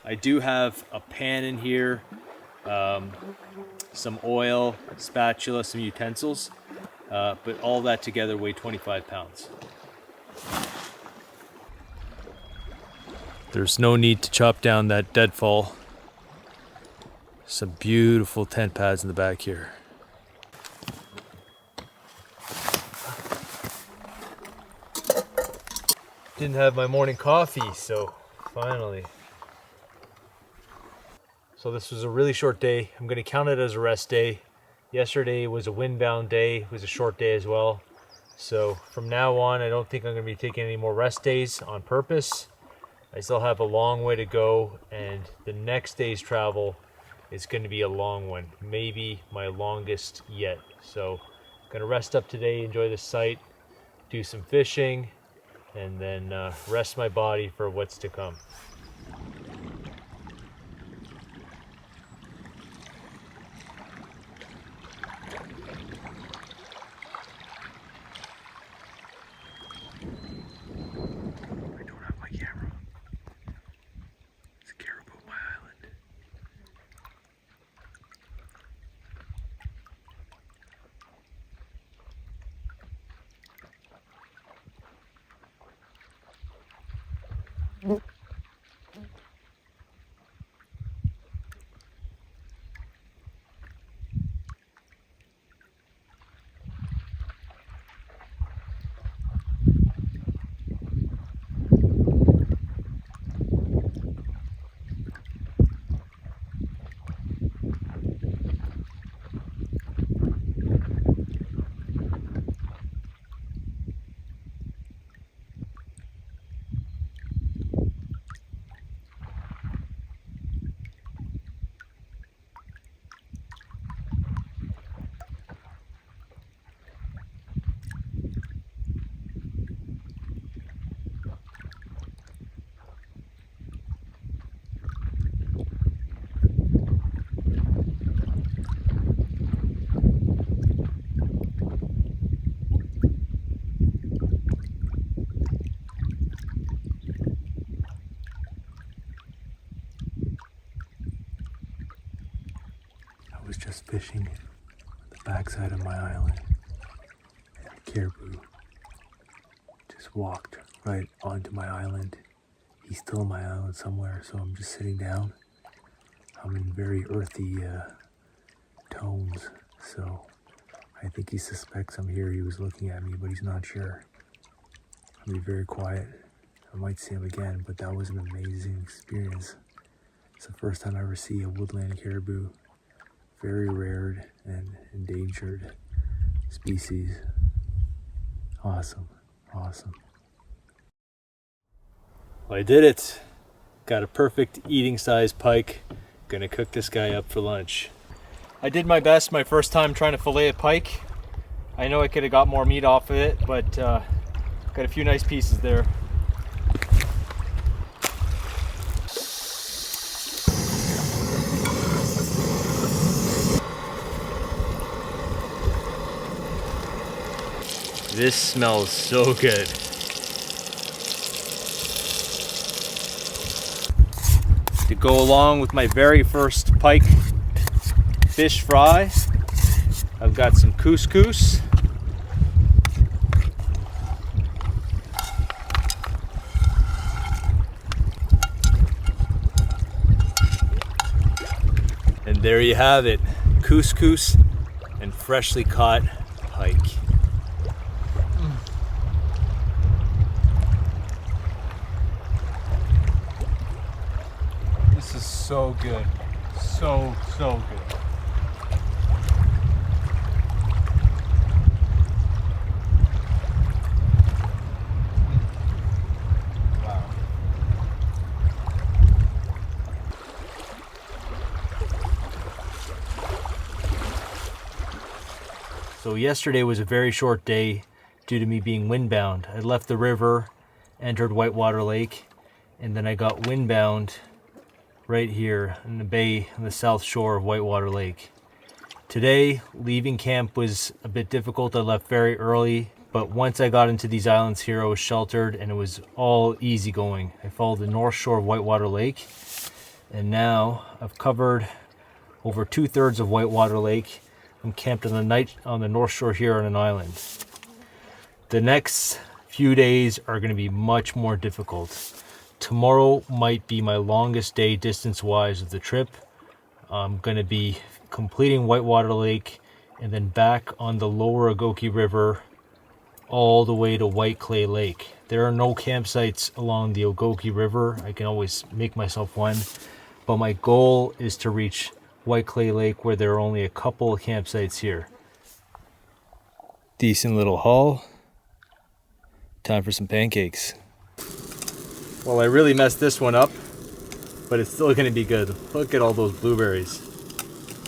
I do have a pan in here, some oil, spatula, some utensils, but all that together weighed 25 pounds. There's no need to chop down that deadfall. Some beautiful tent pads in the back here. Didn't have my morning coffee, so finally. So this was a really short day. I'm going to count it as a rest day. Yesterday was a windbound day. It was a short day as well. So from now on, I don't think I'm going to be taking any more rest days on purpose. I still have a long way to go, and the next day's travel is going to be a long one. Maybe my longest yet. So I'm going to rest up today, enjoy the site, do some fishing, and then rest my body for what's to come. I don't have my camera. It's a caribou on my island. I was just fishing on the backside of my island, and the caribou just walked right onto my island. He's still on my island somewhere, so I'm just sitting down. I'm in very earthy tones, so I think he suspects I'm here. He was looking at me, but he's not sure. I'll be very quiet. I might see him again, but that was an amazing experience. It's the first time I ever see a woodland caribou. Very rare and endangered species. Awesome, awesome. Well, I did it. Got a perfect eating size pike. Gonna cook this guy up for lunch. I did my best my first time trying to fillet a pike. I know I could have got more meat off of it, but got a few nice pieces there. This smells so good. To go along with my very first pike fish fry, I've got some couscous. And there you have it, couscous and freshly caught pike. This is so good, so good. Wow. So yesterday was a very short day due to me being windbound. I left the river, entered Whitewater Lake, and then I got windbound right here in the bay on the south shore of Whitewater Lake. Today, leaving camp was a bit difficult. I left very early, but once I got into these islands here, I was sheltered and it was all easy going. I followed the north shore of Whitewater Lake, and now I've covered over 2/3 of Whitewater Lake. I'm camped on the north shore here on an island. The next few days are going to be much more difficult. Tomorrow might be my longest day distance-wise of the trip. I'm going to be completing Whitewater Lake and then back on the lower Ogoki River all the way to White Clay Lake. There are no campsites along the Ogoki River. I can always make myself one, but my goal is to reach White Clay Lake where there are only a couple of campsites here. Decent little haul. Time for some pancakes. Well, I really messed this one up, but it's still going to be good. Look at all those blueberries.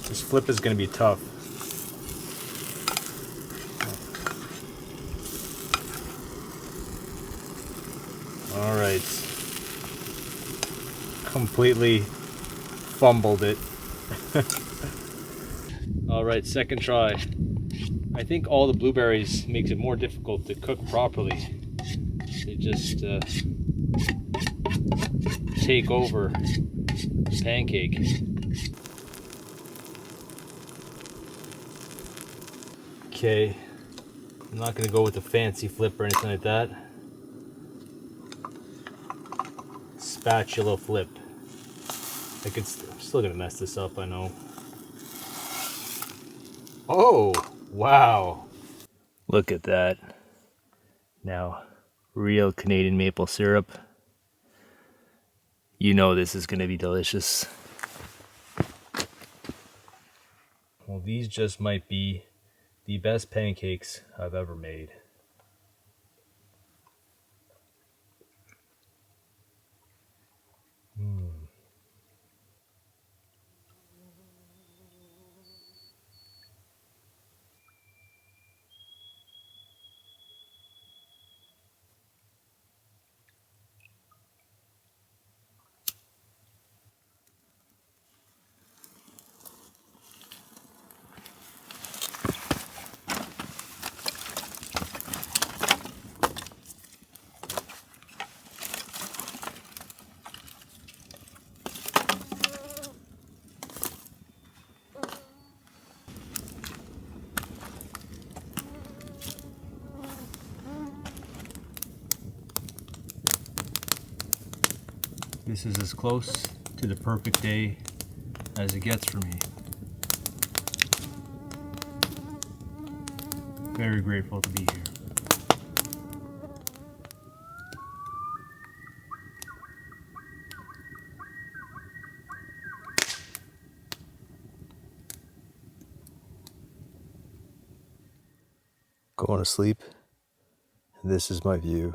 This flip is going to be tough. All right. Completely fumbled it. All right, second try. I think all the blueberries makes it more difficult to cook properly. They just take over the pancake. Okay, I'm not gonna go with the fancy flip or anything like that. Spatula flip. I'm still gonna mess this up, I know. Oh, wow. Look at that. Now, real Canadian maple syrup. You know this is gonna be delicious. Well, these just might be the best pancakes I've ever made. This is as close to the perfect day as it gets for me. Very grateful to be here. Going to sleep, and this is my view.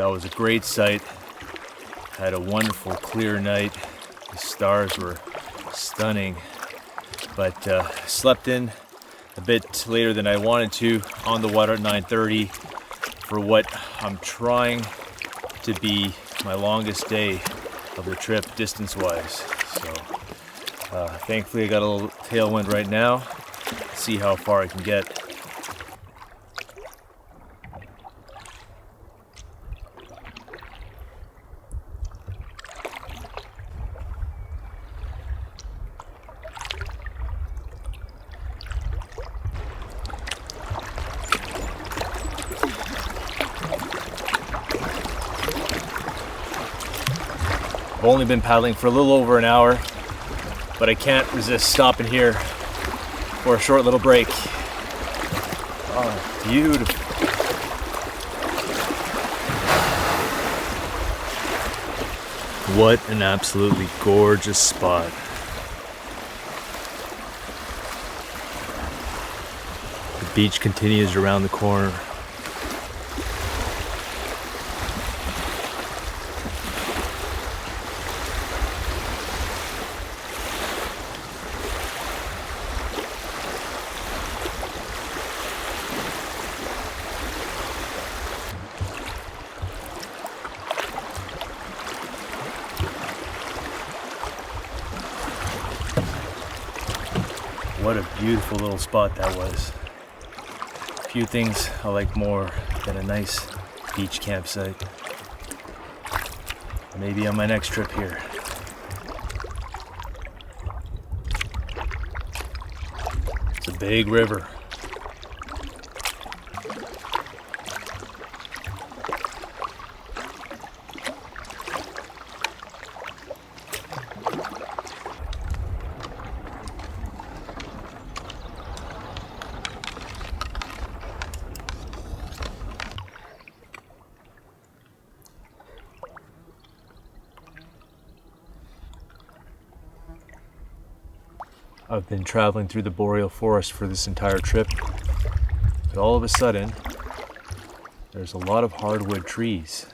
That was a great sight. Had a wonderful clear night. The stars were stunning, but slept in a bit later than I wanted to on the water at 9:30 for what I'm trying to be my longest day of the trip distance-wise. So thankfully I got a little tailwind right now. See how far I can get. I've only been paddling for a little over an hour, but I can't resist stopping here for a short little break. Oh, beautiful. What an absolutely gorgeous spot. The beach continues around the corner. What a beautiful little spot that was. Few things I like more than a nice beach campsite. Maybe on my next trip here. It's a big river. I've been traveling through the boreal forest for this entire trip, but all of a sudden, there's a lot of hardwood trees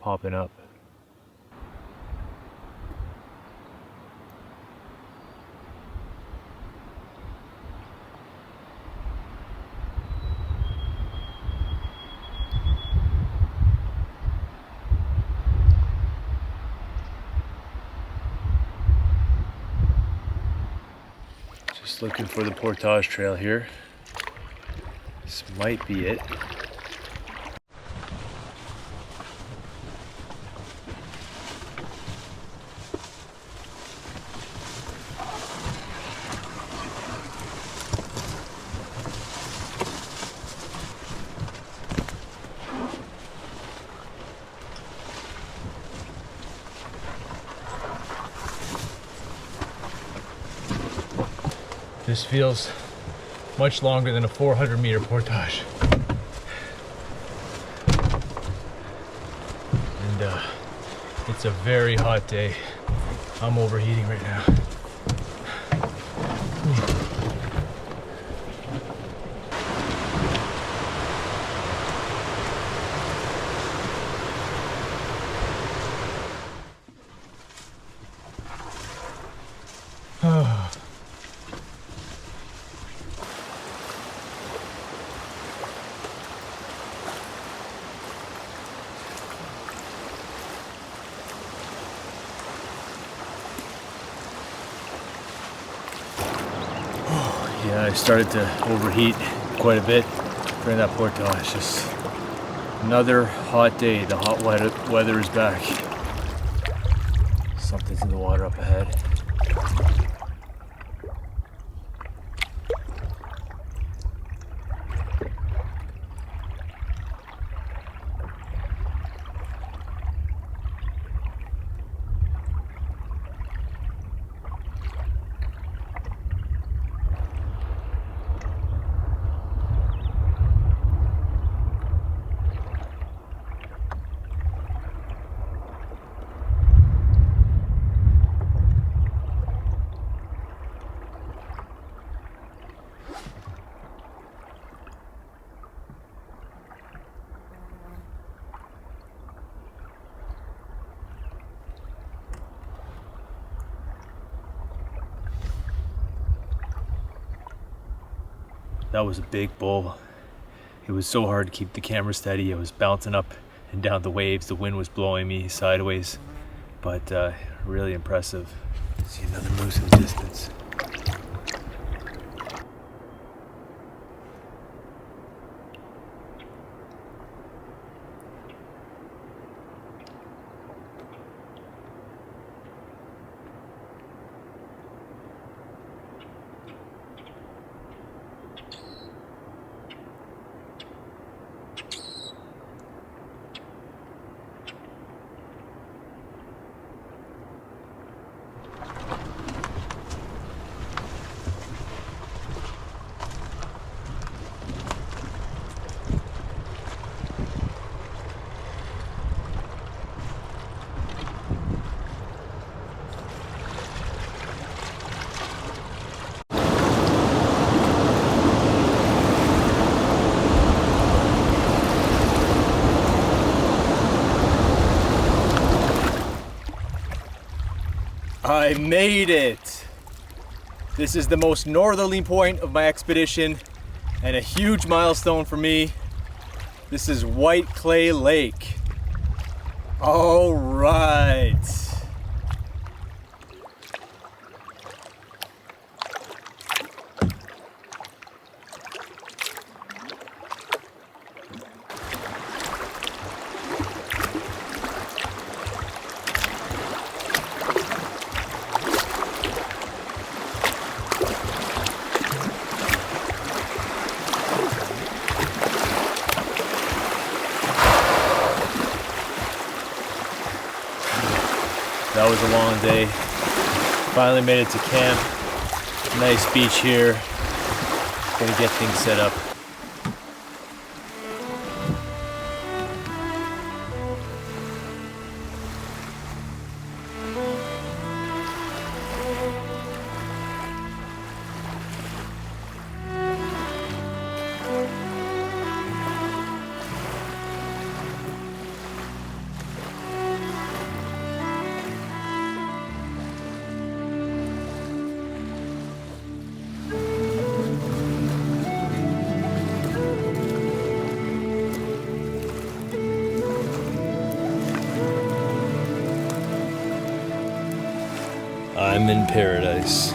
popping up. Just looking for the portage trail here. This might be it. This feels much longer than a 400-meter portage. And it's a very hot day. I'm overheating right now. Yeah, I started to overheat quite a bit during that portage. Just another hot day. The hot weather is back. Something's in the water up ahead. That was a big bull. It was so hard to keep the camera steady. I was bouncing up and down the waves. The wind was blowing me sideways, but really impressive. See another moose in the distance. I made it! This is the most northerly point of my expedition and a huge milestone for me. This is White Clay Lake. All right. That was a long day. Finally made it to camp. Nice beach here. Gonna get things set up. I'm in paradise.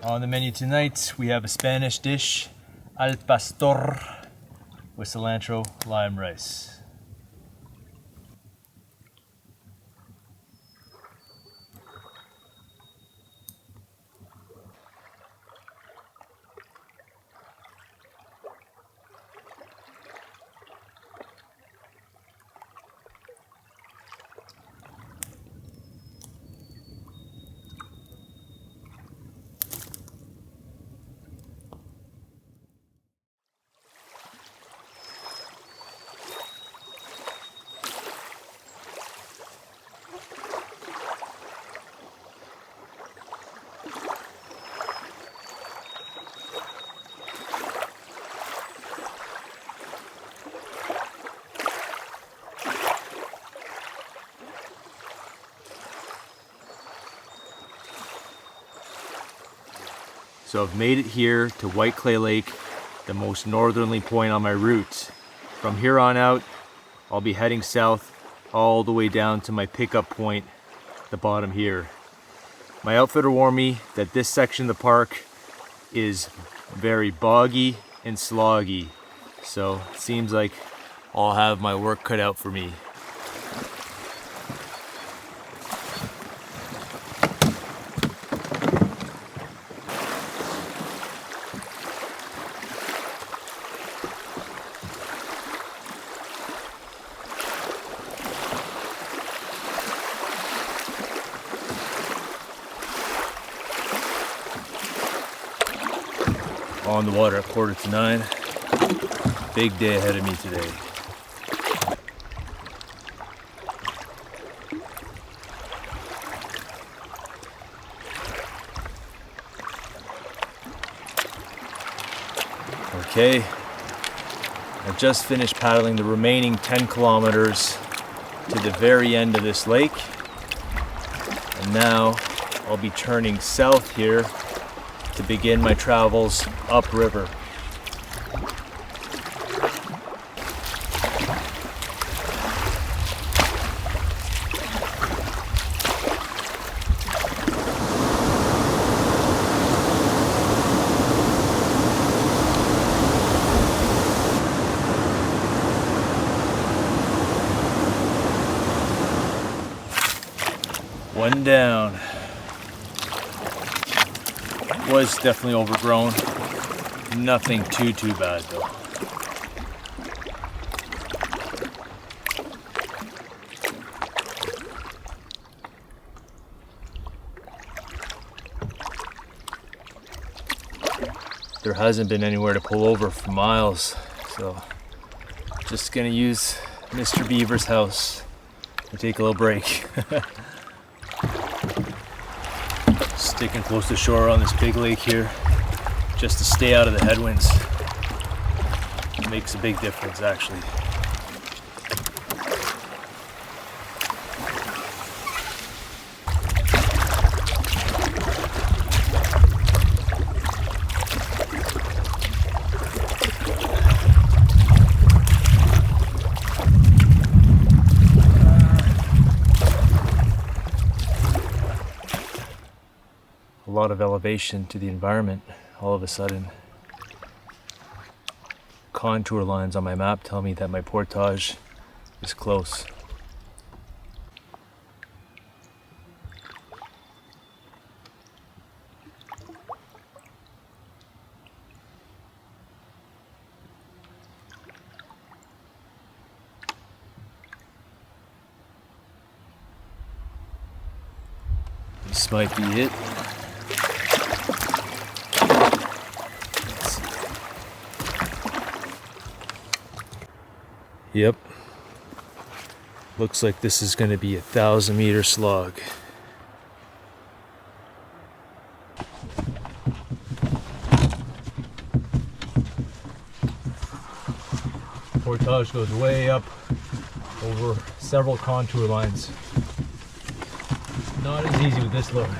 On the menu tonight, we have a Spanish dish, al pastor, with cilantro, lime rice. So I've made it here to White Clay Lake, the most northerly point on my route. From here on out, I'll be heading south all the way down to my pickup point, the bottom here. My outfitter warned me that this section of the park is very boggy and sloggy. So it seems like I'll have my work cut out for me. On the water at 8:45. Big day ahead of me today. Okay, I've just finished paddling the remaining 10 kilometers to the very end of this lake. And now I'll be turning south here to begin my travels upriver. One down. Was definitely overgrown. Nothing too bad though. There hasn't been anywhere to pull over for miles, so just gonna use Mr. Beaver's house to take a little break. Sticking close to shore on this big lake here, just to stay out of the headwinds. It makes a big difference, actually. A lot of elevation to the environment all of a sudden. Contour lines on my map tell me that my portage is close. This might be it. Yep. Looks like this is going to be a 1,000-meter slog. Portage goes way up over several contour lines. Not as easy with this load.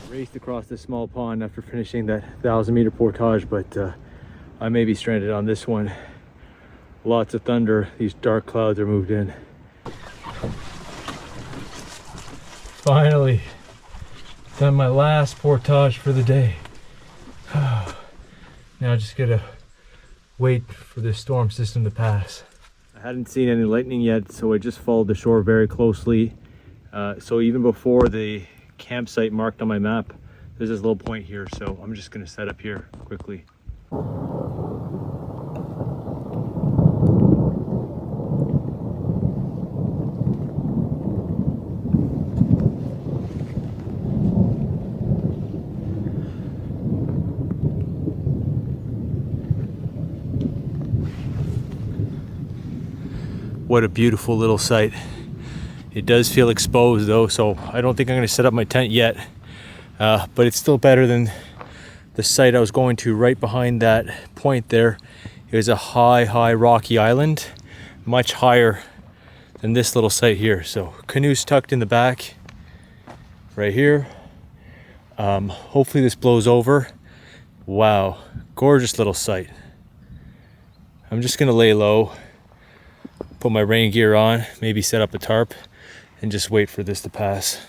Raced across this small pond after finishing that 1,000-meter portage, but I may be stranded on this one. Lots of thunder. These dark clouds are moved in. Finally done my last portage for the day. Now I just gotta wait for this storm system to pass. I hadn't seen any lightning yet, so I just followed the shore very closely. So even before the campsite marked on my map, there's this little point here, so I'm just gonna set up here quickly. What a beautiful little site. It does feel exposed though, so I don't think I'm gonna set up my tent yet. But it's still better than the site I was going to right behind that point there. It was a high rocky island, much higher than this little site here. So canoe's tucked in the back right here. Hopefully this blows over. Wow, gorgeous little site. I'm just gonna lay low, put my rain gear on, maybe set up a tarp, and just wait for this to pass.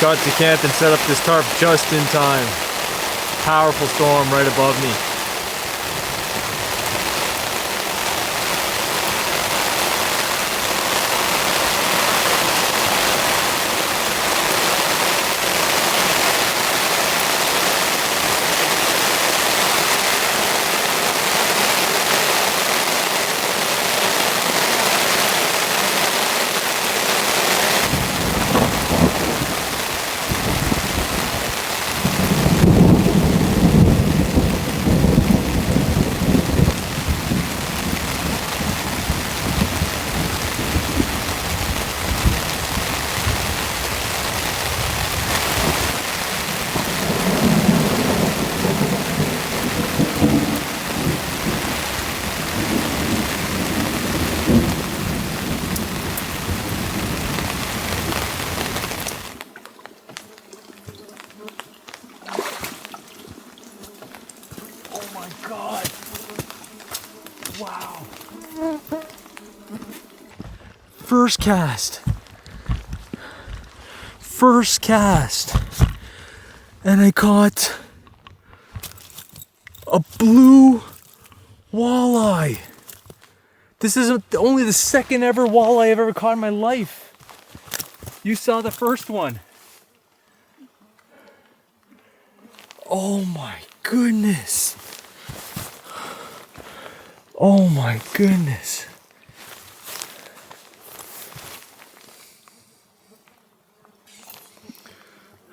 Got to camp and set up this tarp just in time. Powerful storm right above me. First cast. First cast. And I caught a blue walleye. This isn't only the second ever walleye I've ever caught in my life. You saw the first one. Oh my goodness. Oh my goodness.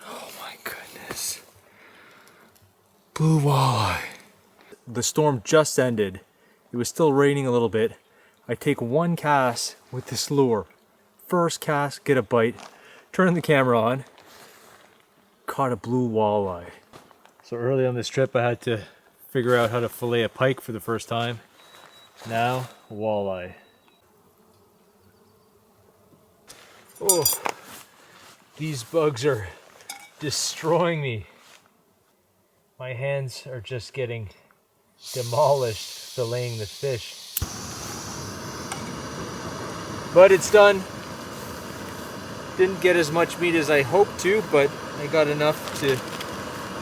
Oh my goodness. Blue walleye. The storm just ended. It was still raining a little bit. I take one cast with this lure. First cast, get a bite. Turn the camera on. Caught a blue walleye. So early on this trip I had to figure out how to fillet a pike for the first time. Now, a walleye. Oh, these bugs are destroying me. My hands are just getting demolished filleting the fish. But it's done. Didn't get as much meat as I hoped to, but I got enough to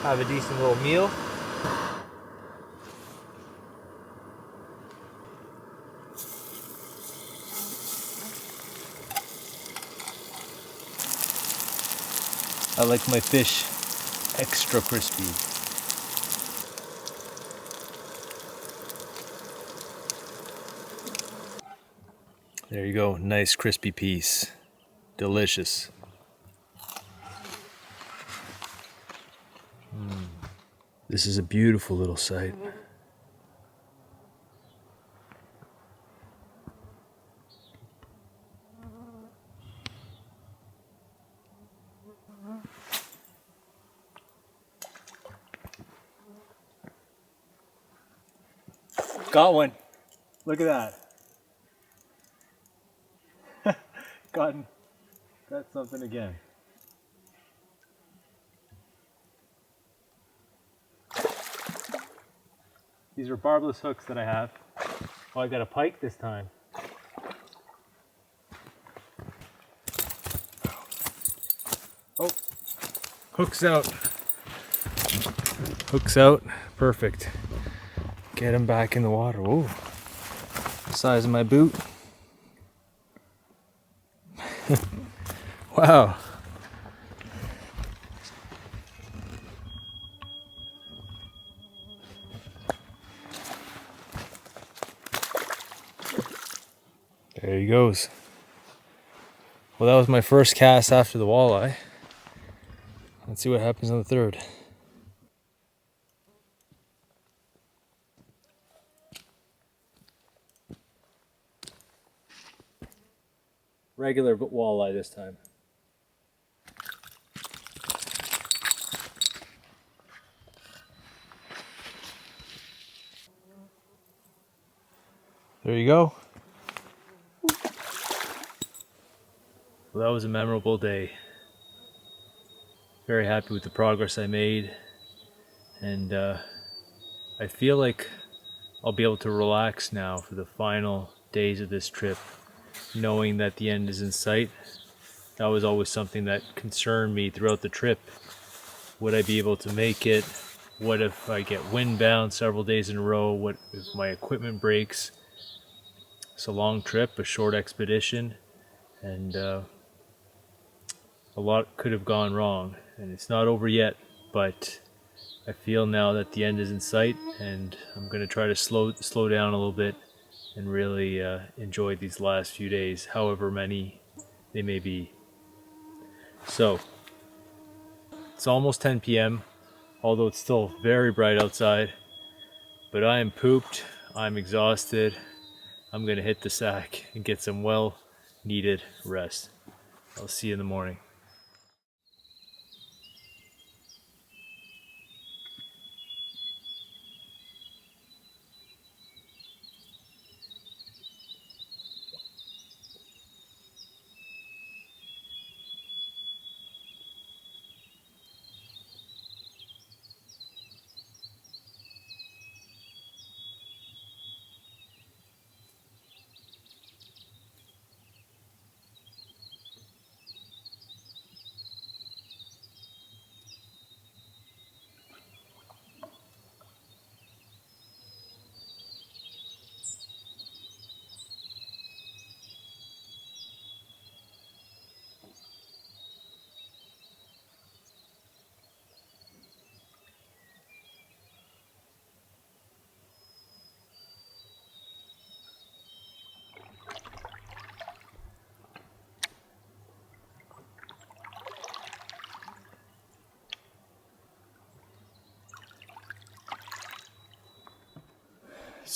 have a decent little meal. I like my fish extra crispy. There you go, nice crispy piece. Delicious. This is a beautiful little sight. Got one. Look at that. Got something again. These are barbless hooks that I have. Oh, I got a pike this time. Oh, hooks out. Hooks out. Perfect. Get him back in the water. Whoa. Size of my boot. Wow. There he goes. Well, that was my first cast after the walleye. Let's see what happens on the third. Regular but walleye this time. There you go. Well, that was a memorable day. Very happy with the progress I made, and I feel like I'll be able to relax now for the final days of this trip, knowing that the end is in sight. That was always something that concerned me throughout the trip. Would I be able to make it? What if I get windbound several days in a row? What if my equipment breaks? It's a long trip, a short expedition, and a lot could have gone wrong. And it's not over yet, but I feel now that the end is in sight, and I'm going to try to slow down a little bit and really enjoy these last few days, however many they may be. So, it's almost 10 p.m., although it's still very bright outside, but I am pooped, I'm exhausted. I'm going to hit the sack and get some well-needed rest. I'll see you in the morning.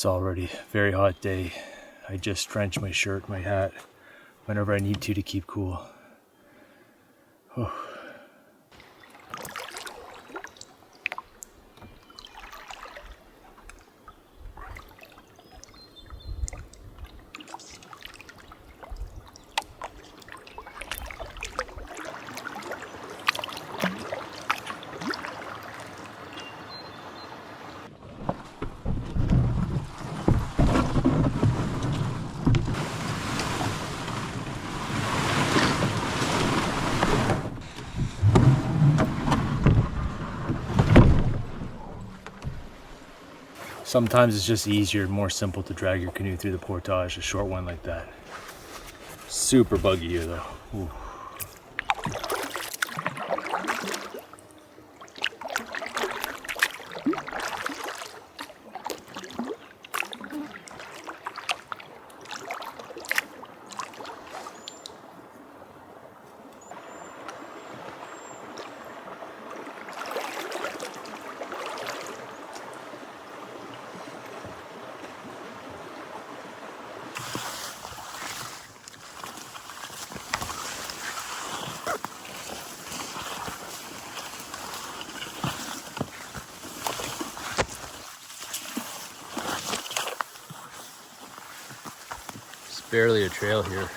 It's already a very hot day. I just drench my shirt, my hat, whenever I need to keep cool. Oh. Sometimes it's just easier and more simple to drag your canoe through the portage, a short one like that. Super buggy here though. Ooh. Barely a trail here.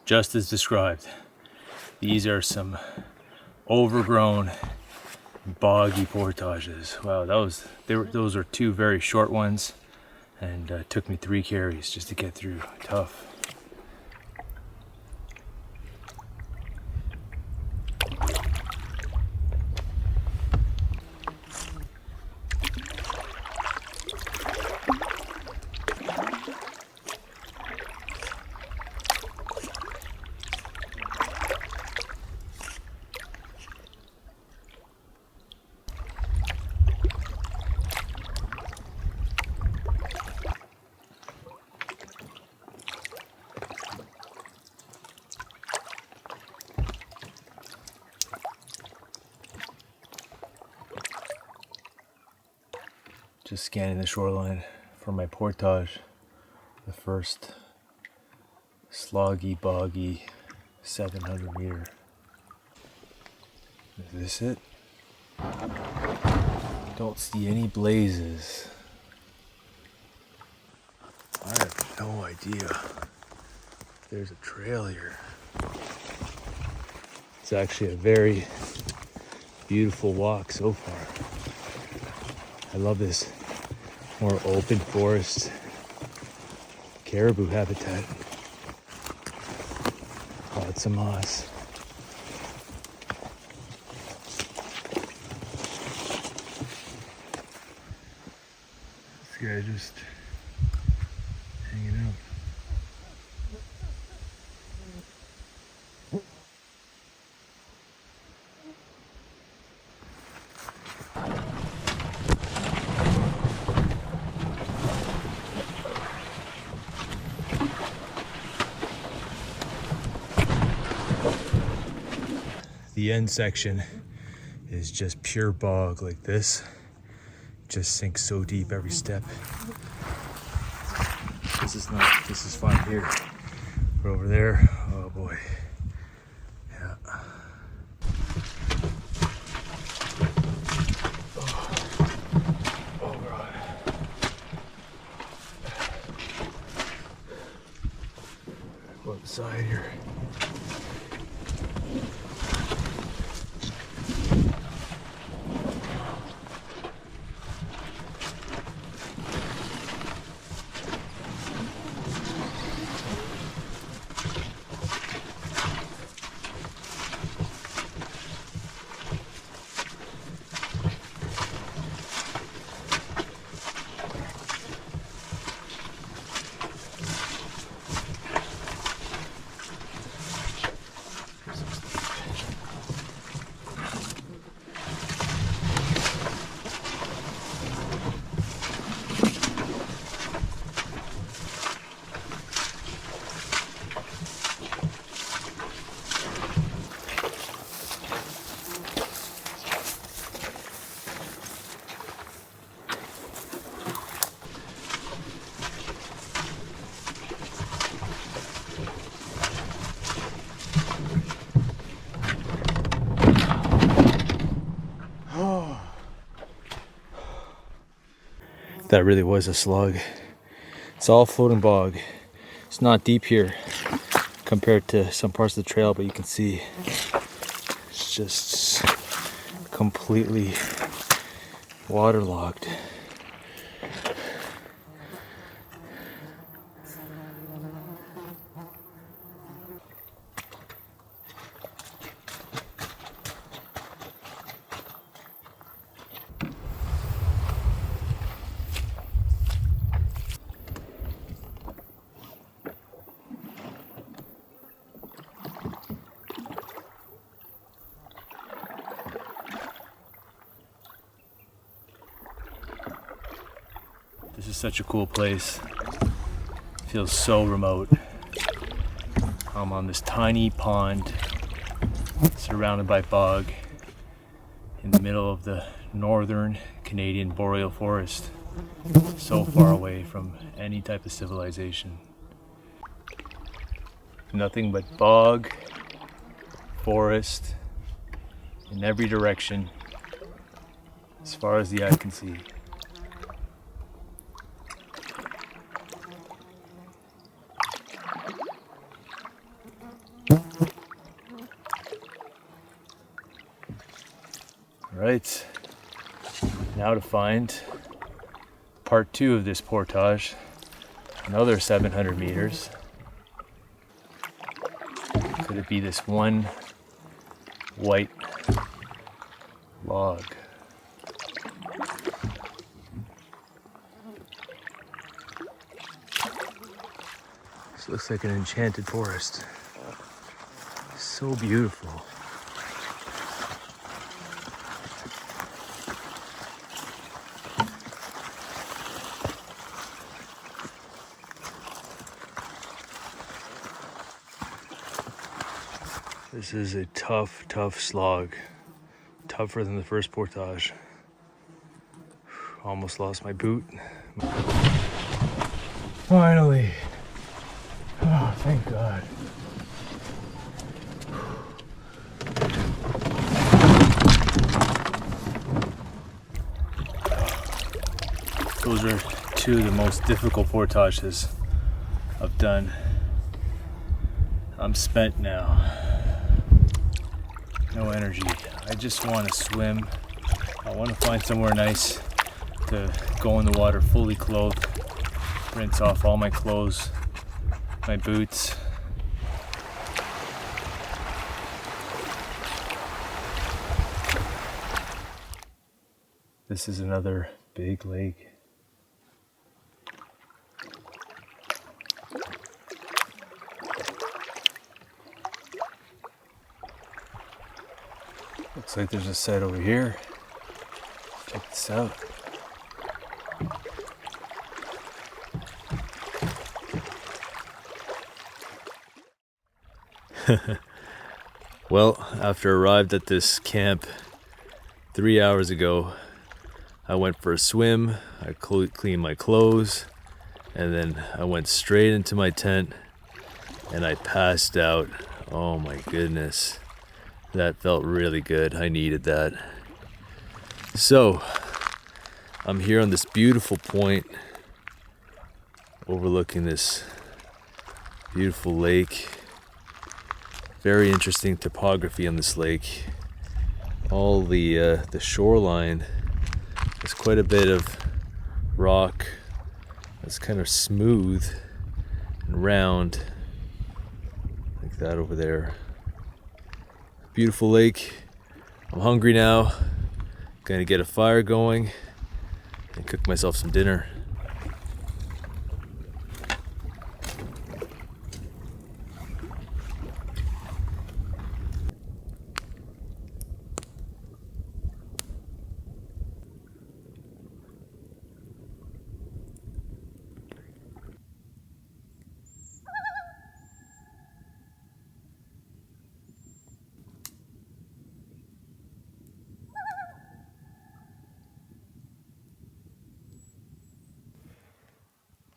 Just as described, these are some overgrown, boggy portages. Wow, those are two very short ones, and took me 3 carries just to get through. Tough. Just scanning the shoreline for my portage. The first sloggy, boggy 700 meter. Is this it? Don't see any blazes. I have no idea. There's a trail here. It's actually a very beautiful walk so far. I love this more open forest caribou habitat. Lots of moss. This guy just hanging out. The end section is just pure bog like this. Just sinks so deep every step. This is fun here. But over there, oh boy. Yeah. Oh God. Go outside here. That really was a slug. It's all floating bog. It's not deep here compared to some parts of the trail, but you can see it's just completely waterlogged. This is such a cool place. It feels so remote. I'm on this tiny pond surrounded by bog in the middle of the northern Canadian boreal forest, so far away from any type of civilization. Nothing but bog, forest in every direction as far as the eye can see. Right, now to find part 2 of this portage, another 700 meters. Could it be this one white log? This looks like an enchanted forest. So beautiful. This is a tough, tough slog. Tougher than the first portage. Almost lost my boot. Finally. Oh, thank God. Those are 2 of the most difficult portages I've done. I'm spent now. No energy. I just want to swim. I want to find somewhere nice to go in the water fully clothed, rinse off all my clothes, my boots. This is another big lake. Looks like there's a set over here. Check this out. Well, after I arrived at this camp 3 hours ago, I went for a swim, I cleaned my clothes, and then I went straight into my tent and I passed out. Oh my goodness. That felt really good. I needed that. So, I'm here on this beautiful point overlooking this beautiful lake. Very interesting topography on this lake. All the shoreline is quite a bit of rock. It's kind of smooth and round, like that over there. Beautiful lake. I'm hungry now. Gonna get a fire going and cook myself some dinner.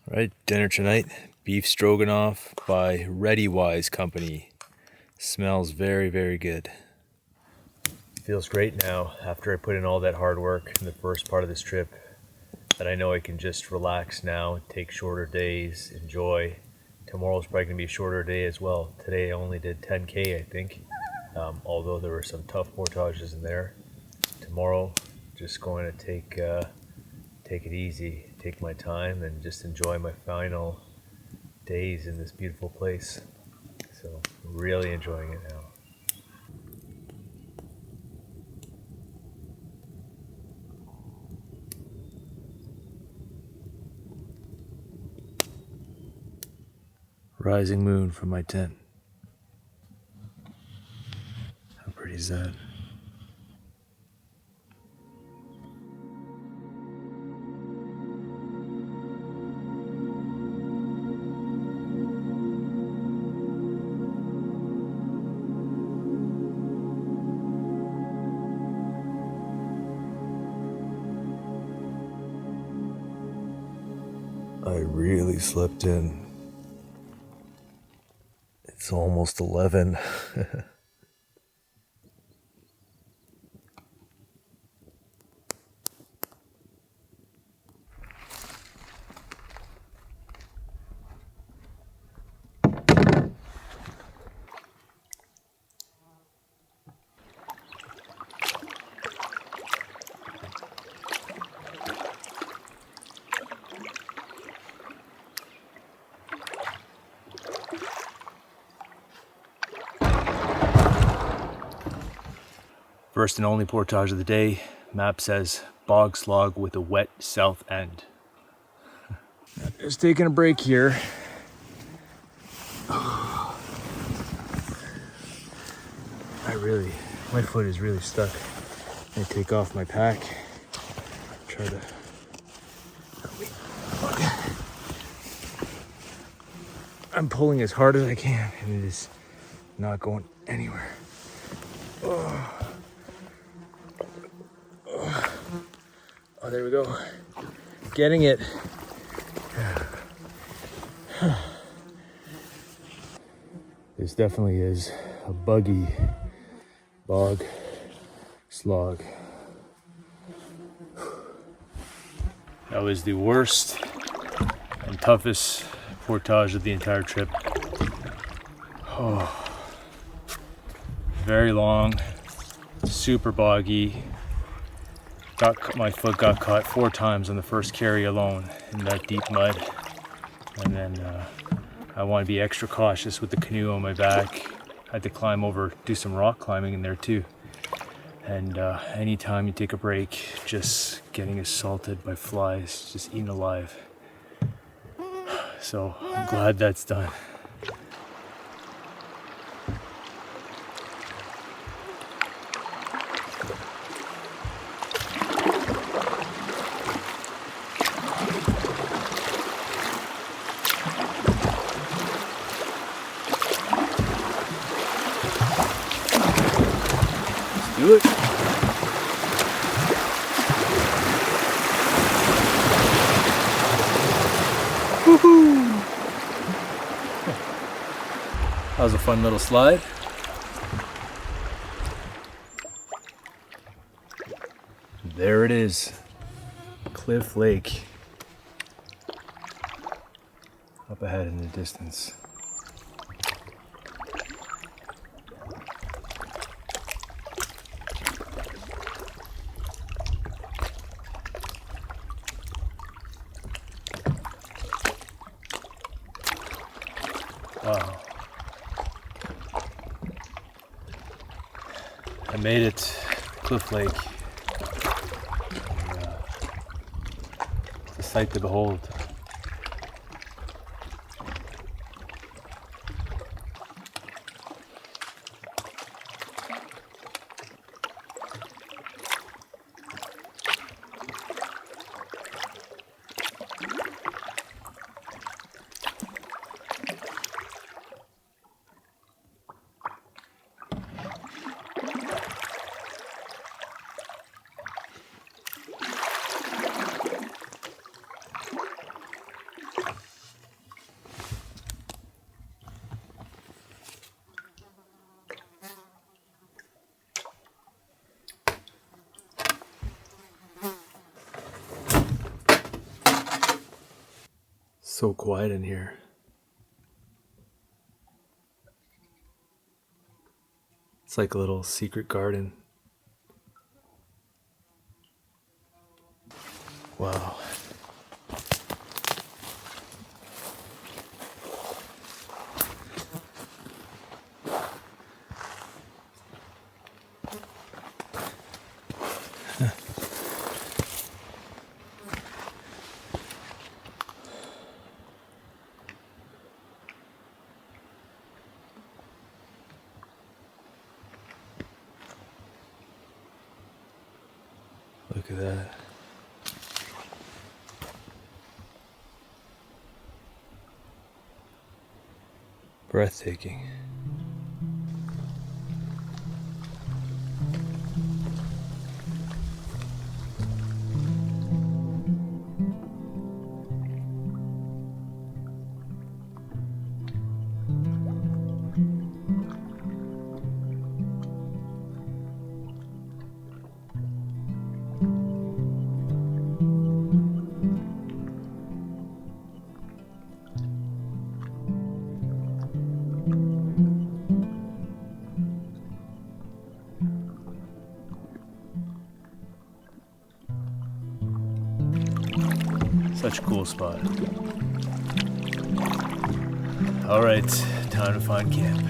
Right, dinner tonight, beef stroganoff by ReadyWise Company. Smells very, very good. Feels great now after I put in all that hard work in the first part of this trip. that I know I can just relax now, take shorter days, enjoy. Tomorrow's probably going to be a shorter day as well. Today I only did 10K, I think, although there were some tough portages in there. Tomorrow, just going to take it easy, take my time, and just enjoy my final days in this beautiful place. So, really enjoying it now. Rising moon from my tent. How pretty is that? I really slept in. It's almost 11. First and only portage of the day. Map says bog slog with a wet south end. Just taking a break here. My foot is really stuck. I'm gonna take off my pack. Try to help me. I'm pulling as hard as I can and it is not going anywhere. Oh, there we go. Getting it. This definitely is a buggy bog slog. That was the worst and toughest portage of the entire trip. Oh, very long, super boggy. My foot got caught 4 times on the first carry alone in that deep mud. And then I want to be extra cautious with the canoe on my back. I had to climb over, do some rock climbing in there too. And anytime you take a break, just getting assaulted by flies, just eaten alive. So I'm glad that's done. Do it. Woohoo! That was a fun little slide. There it is, Cliff Lake, up ahead in the distance. Wow. I made it to Cliff Lake. It's a sight to behold. So quiet in here. It's like a little secret garden. Wow. Look at that. Breathtaking. Such a cool spot. All right, time to find camp.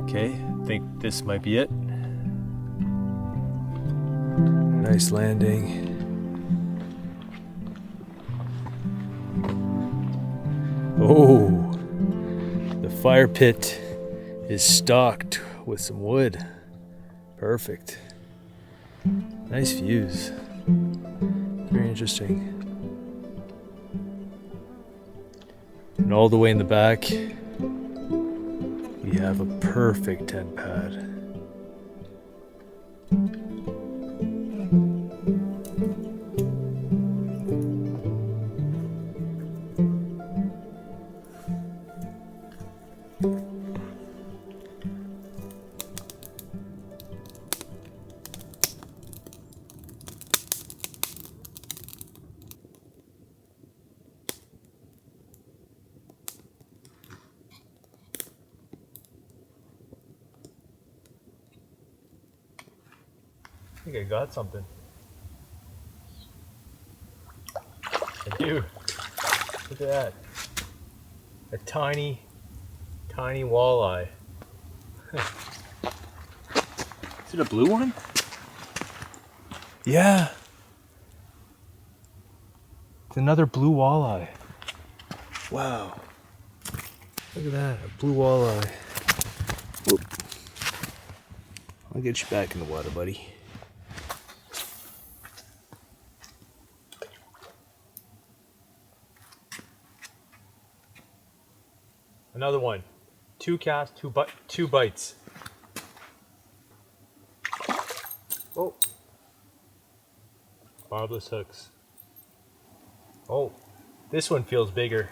Okay, I think this might be it. Nice landing. Oh, the fire pit is stocked with some wood. Perfect. Nice views. Very interesting. And all the way in the back, we have a perfect tent pad. I think I got something. I do. Look at that. A tiny, tiny walleye. Is it a blue one? Yeah. It's another blue walleye. Wow. Look at that, a blue walleye. Whoop. I'll get you back in the water, buddy. Another one. 2 casts, 2 bites. Oh. Barbless hooks. Oh, this one feels bigger.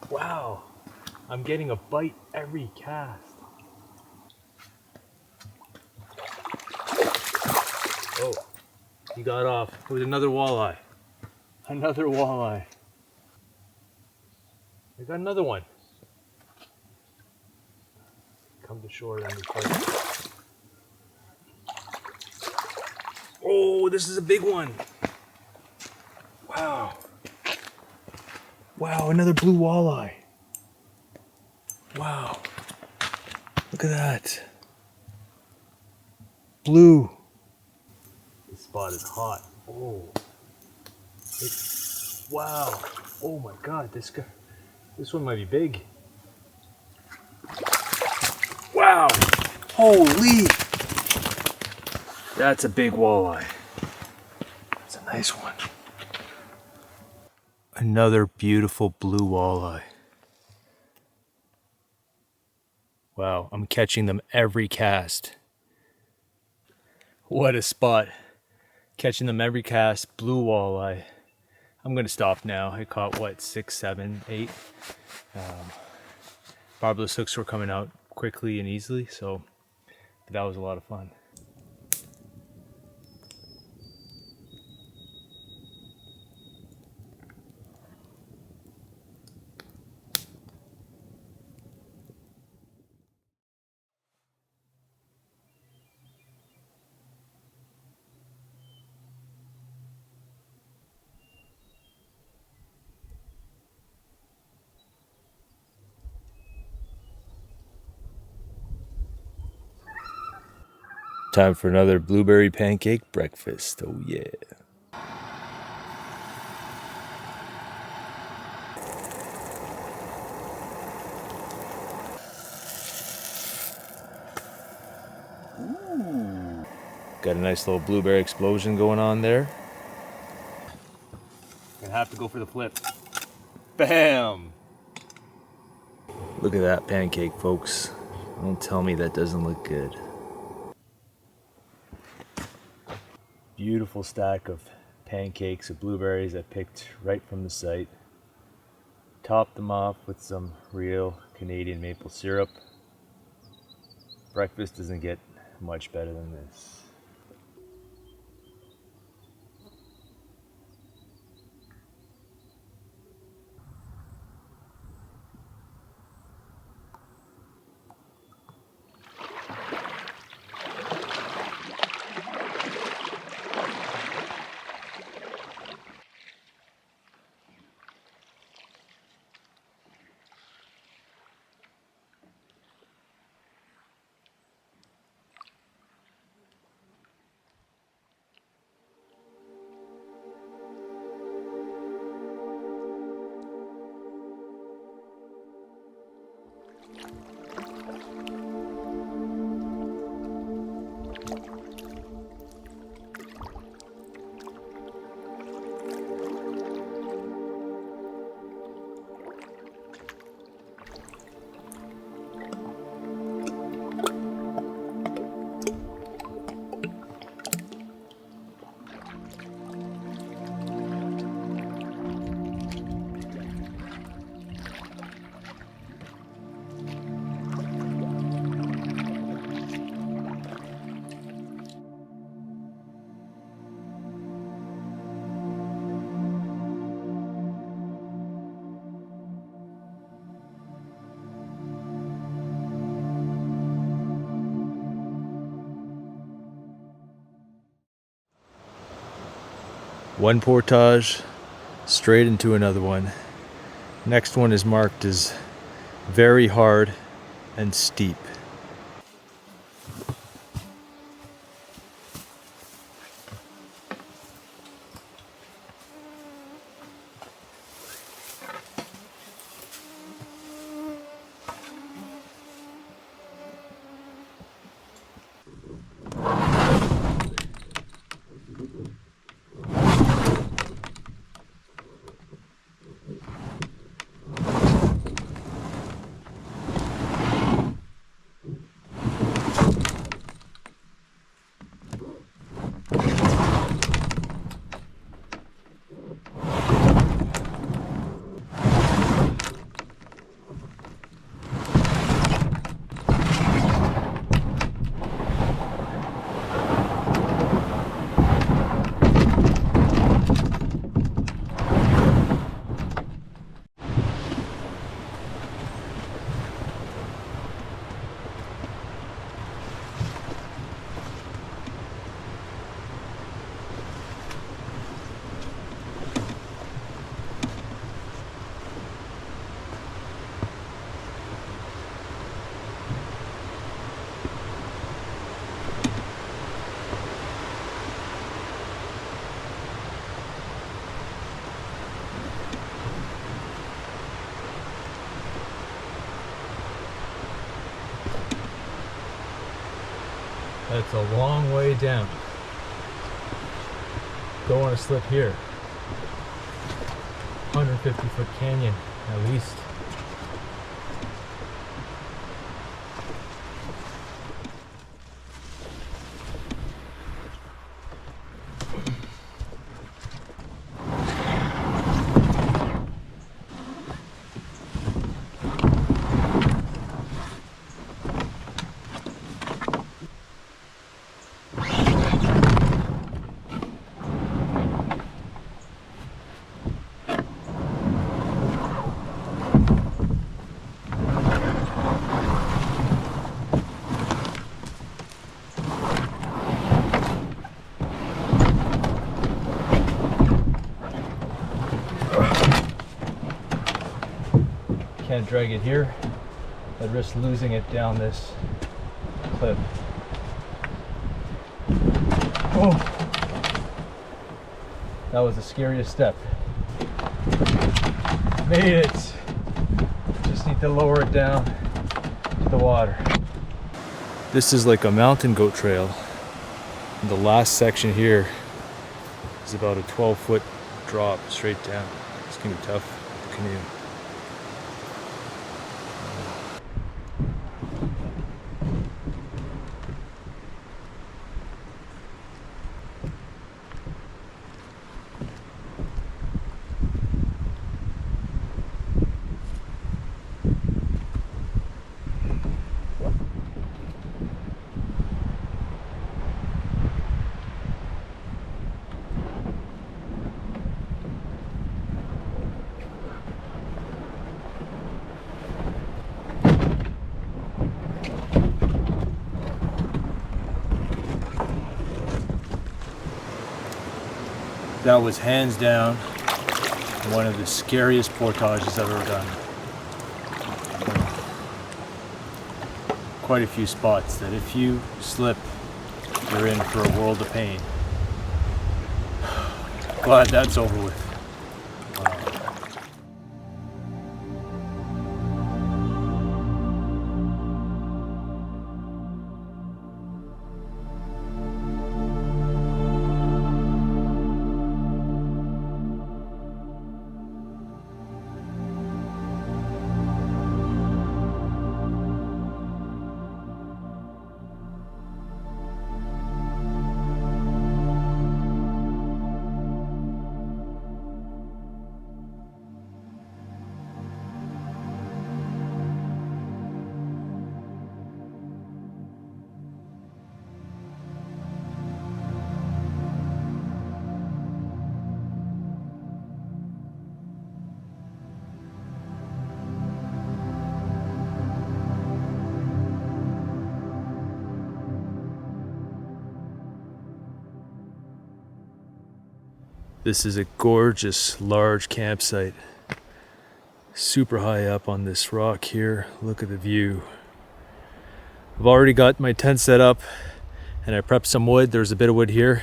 Wow. I'm getting a bite every cast. Oh, he got off with another walleye. Another walleye. I got another one. Come to shore then we fight. Oh, this is a big one. Wow. Wow, another blue walleye. Wow. Look at that. Blue. This spot is hot. Oh. Wow. Oh my God, this one might be big. Wow. Holy. That's a big walleye. That's a nice one. Another beautiful blue walleye. Wow, I'm catching them every cast. What a spot. Catching them every cast, blue walleye. I'm gonna stop now. I caught what, 6, 7, 8. Barbless hooks were coming out quickly and easily, so but that was a lot of fun. Time for another blueberry pancake breakfast. Oh yeah. Ooh. Got a nice little blueberry explosion going on there. Gonna have to go for the flip. Bam! Look at that pancake, folks. Don't tell me that doesn't look good. Beautiful stack of pancakes of blueberries I picked right from the site. Topped them off with some real Canadian maple syrup. Breakfast doesn't get much better than this. One portage straight into another one. Next one is marked as very hard and steep. That's a long way down. Don't want to slip here. 150-foot canyon at least. Can't drag it here. I'd risk losing it down this cliff. Oh, that was the scariest step. Made it. Just need to lower it down to the water. This is like a mountain goat trail. And the last section here is about a 12-foot drop straight down. It's gonna be tough with the canoe. That was hands down one of the scariest portages I've ever done. Quite a few spots that if you slip, you're in for a world of pain. Glad that's over with. This is a gorgeous, large campsite. Super high up on this rock here. Look at the view. I've already got my tent set up and I prepped some wood. There's a bit of wood here.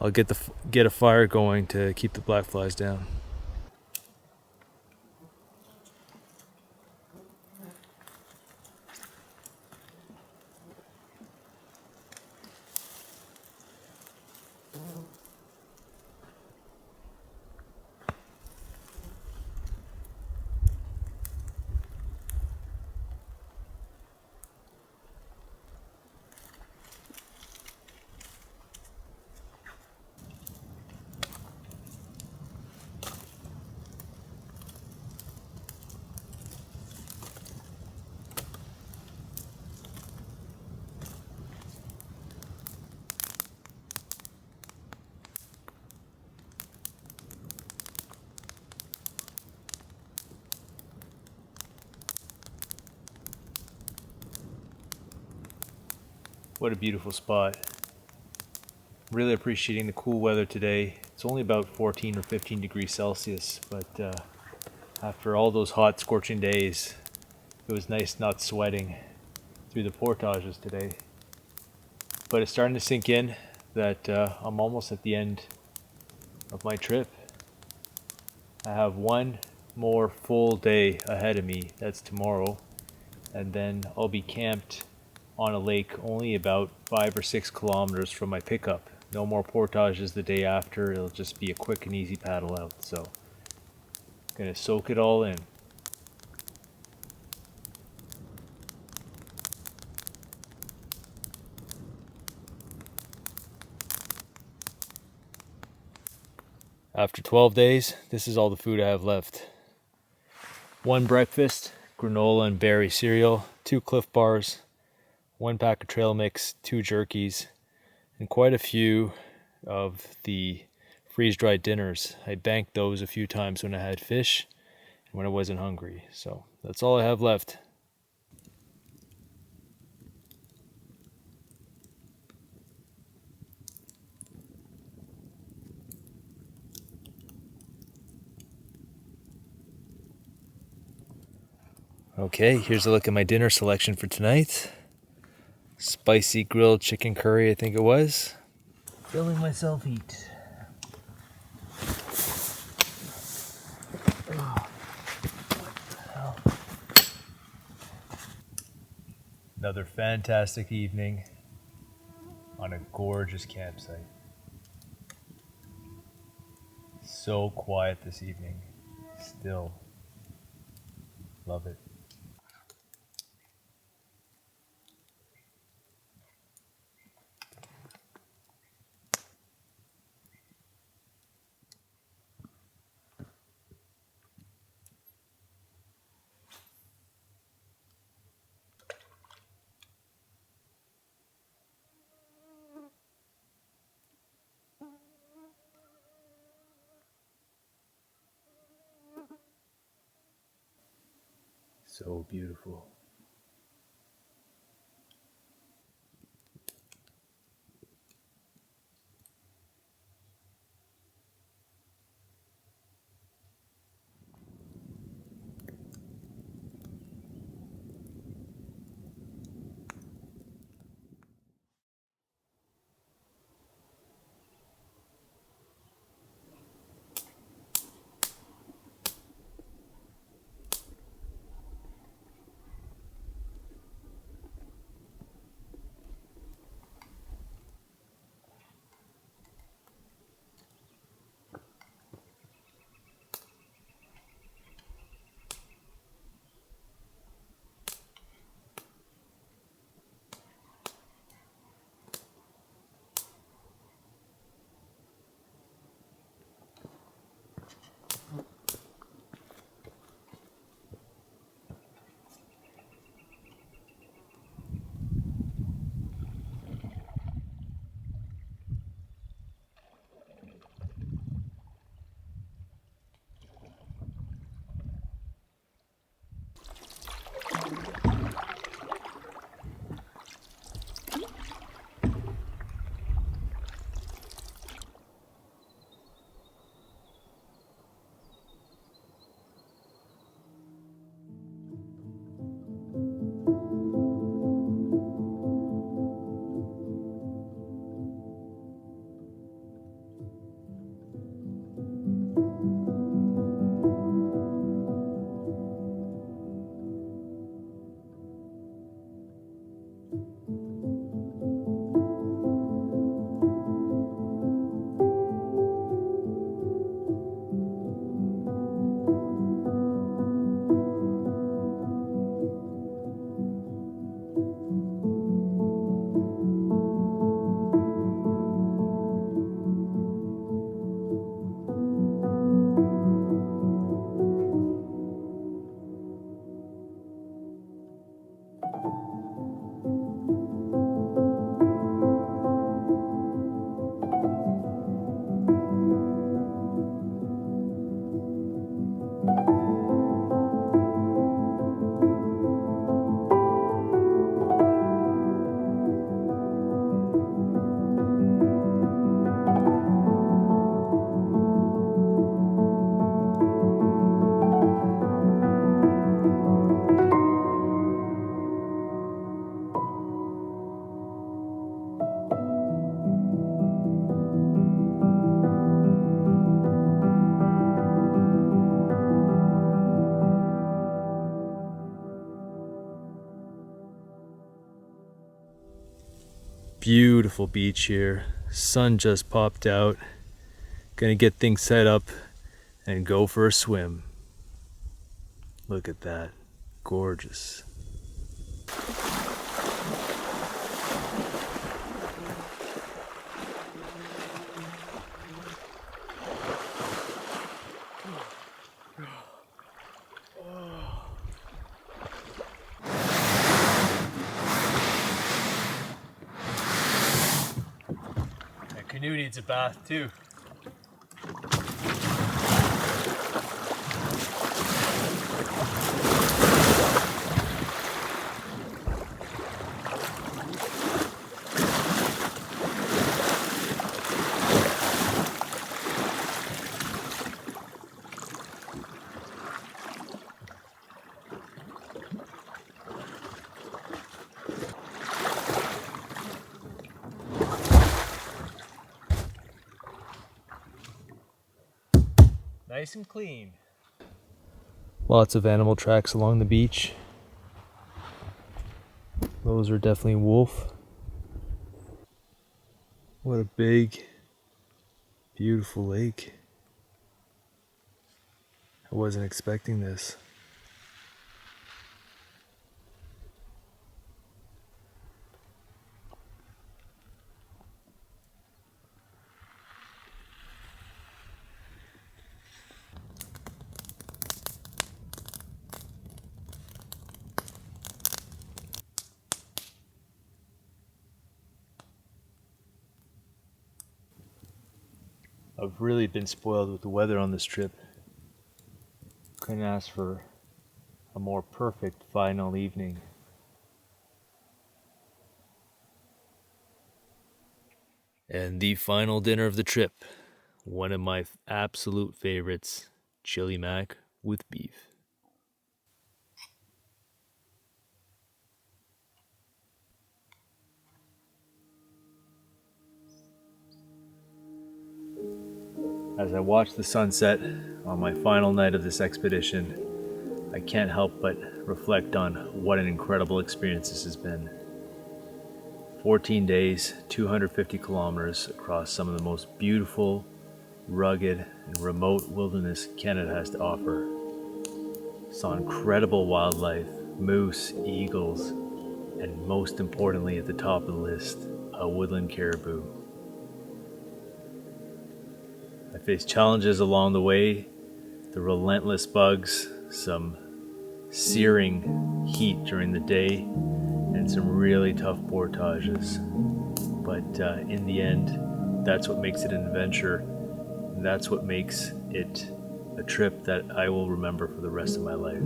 I'll get a fire going to keep the black flies down. What a beautiful spot. Really appreciating the cool weather today. It's only about 14 or 15 degrees Celsius, but after all those hot, scorching days, it was nice not sweating through the portages today. But it's starting to sink in that I'm almost at the end of my trip. I have one more full day ahead of me, that's tomorrow, and then I'll be camped on a lake only about 5 or 6 kilometers from my pickup. No more portages the day after. It'll just be a quick and easy paddle out. So gonna soak it all in. After 12 days, this is all the food I have left. One breakfast, granola and berry cereal, 2 Cliff Bars, 1 pack of trail mix, 2 jerkies, and quite a few of the freeze-dried dinners. I banked those a few times when I had fish and when I wasn't hungry. So that's all I have left. Okay, here's a look at my dinner selection for tonight. Spicy grilled chicken curry, I think it was. Feeling myself heat. Another fantastic evening on a gorgeous campsite. So quiet this evening. Still love it. So beautiful. Beautiful beach here. Sun just popped out. Gonna get things set up and go for a swim. Look at that. Gorgeous. That canoe needs a bath too. Nice and clean. Lots of animal tracks along the beach. Those are definitely wolf. What a big, beautiful lake. I wasn't expecting this. I've really been spoiled with the weather on this trip. Couldn't ask for a more perfect final evening. And the final dinner of the trip, one of my absolute favorites, chili mac with beef. As I watch the sunset on my final night of this expedition, I can't help but reflect on what an incredible experience this has been. 14 days, 250 kilometers across some of the most beautiful, rugged, and remote wilderness Canada has to offer. Saw incredible wildlife, moose, eagles, and most importantly at the top of the list, a woodland caribou. I faced challenges along the way, the relentless bugs, some searing heat during the day, and some really tough portages. But in the end, that's what makes it an adventure. And that's what makes it a trip that I will remember for the rest of my life.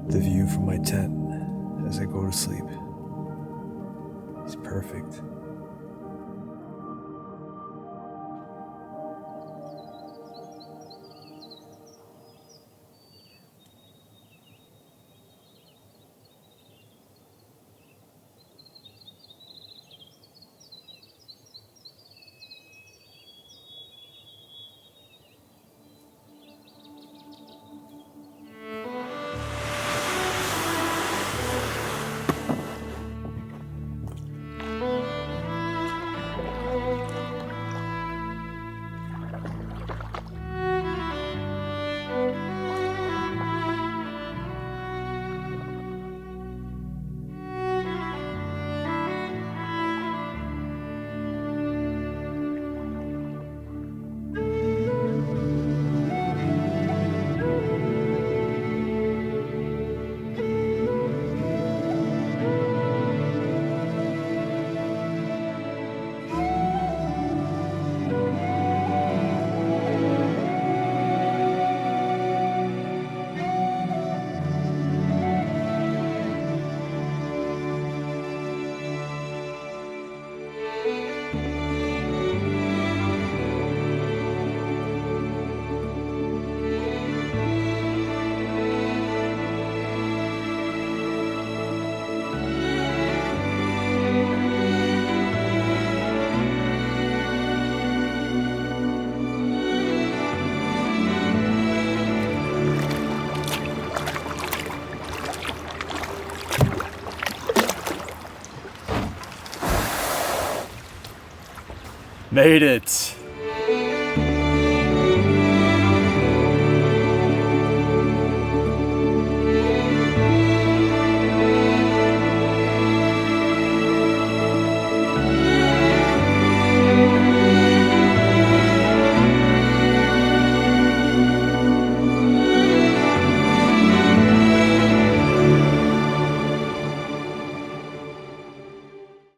The view from my tent as I go to sleep is perfect. Made it!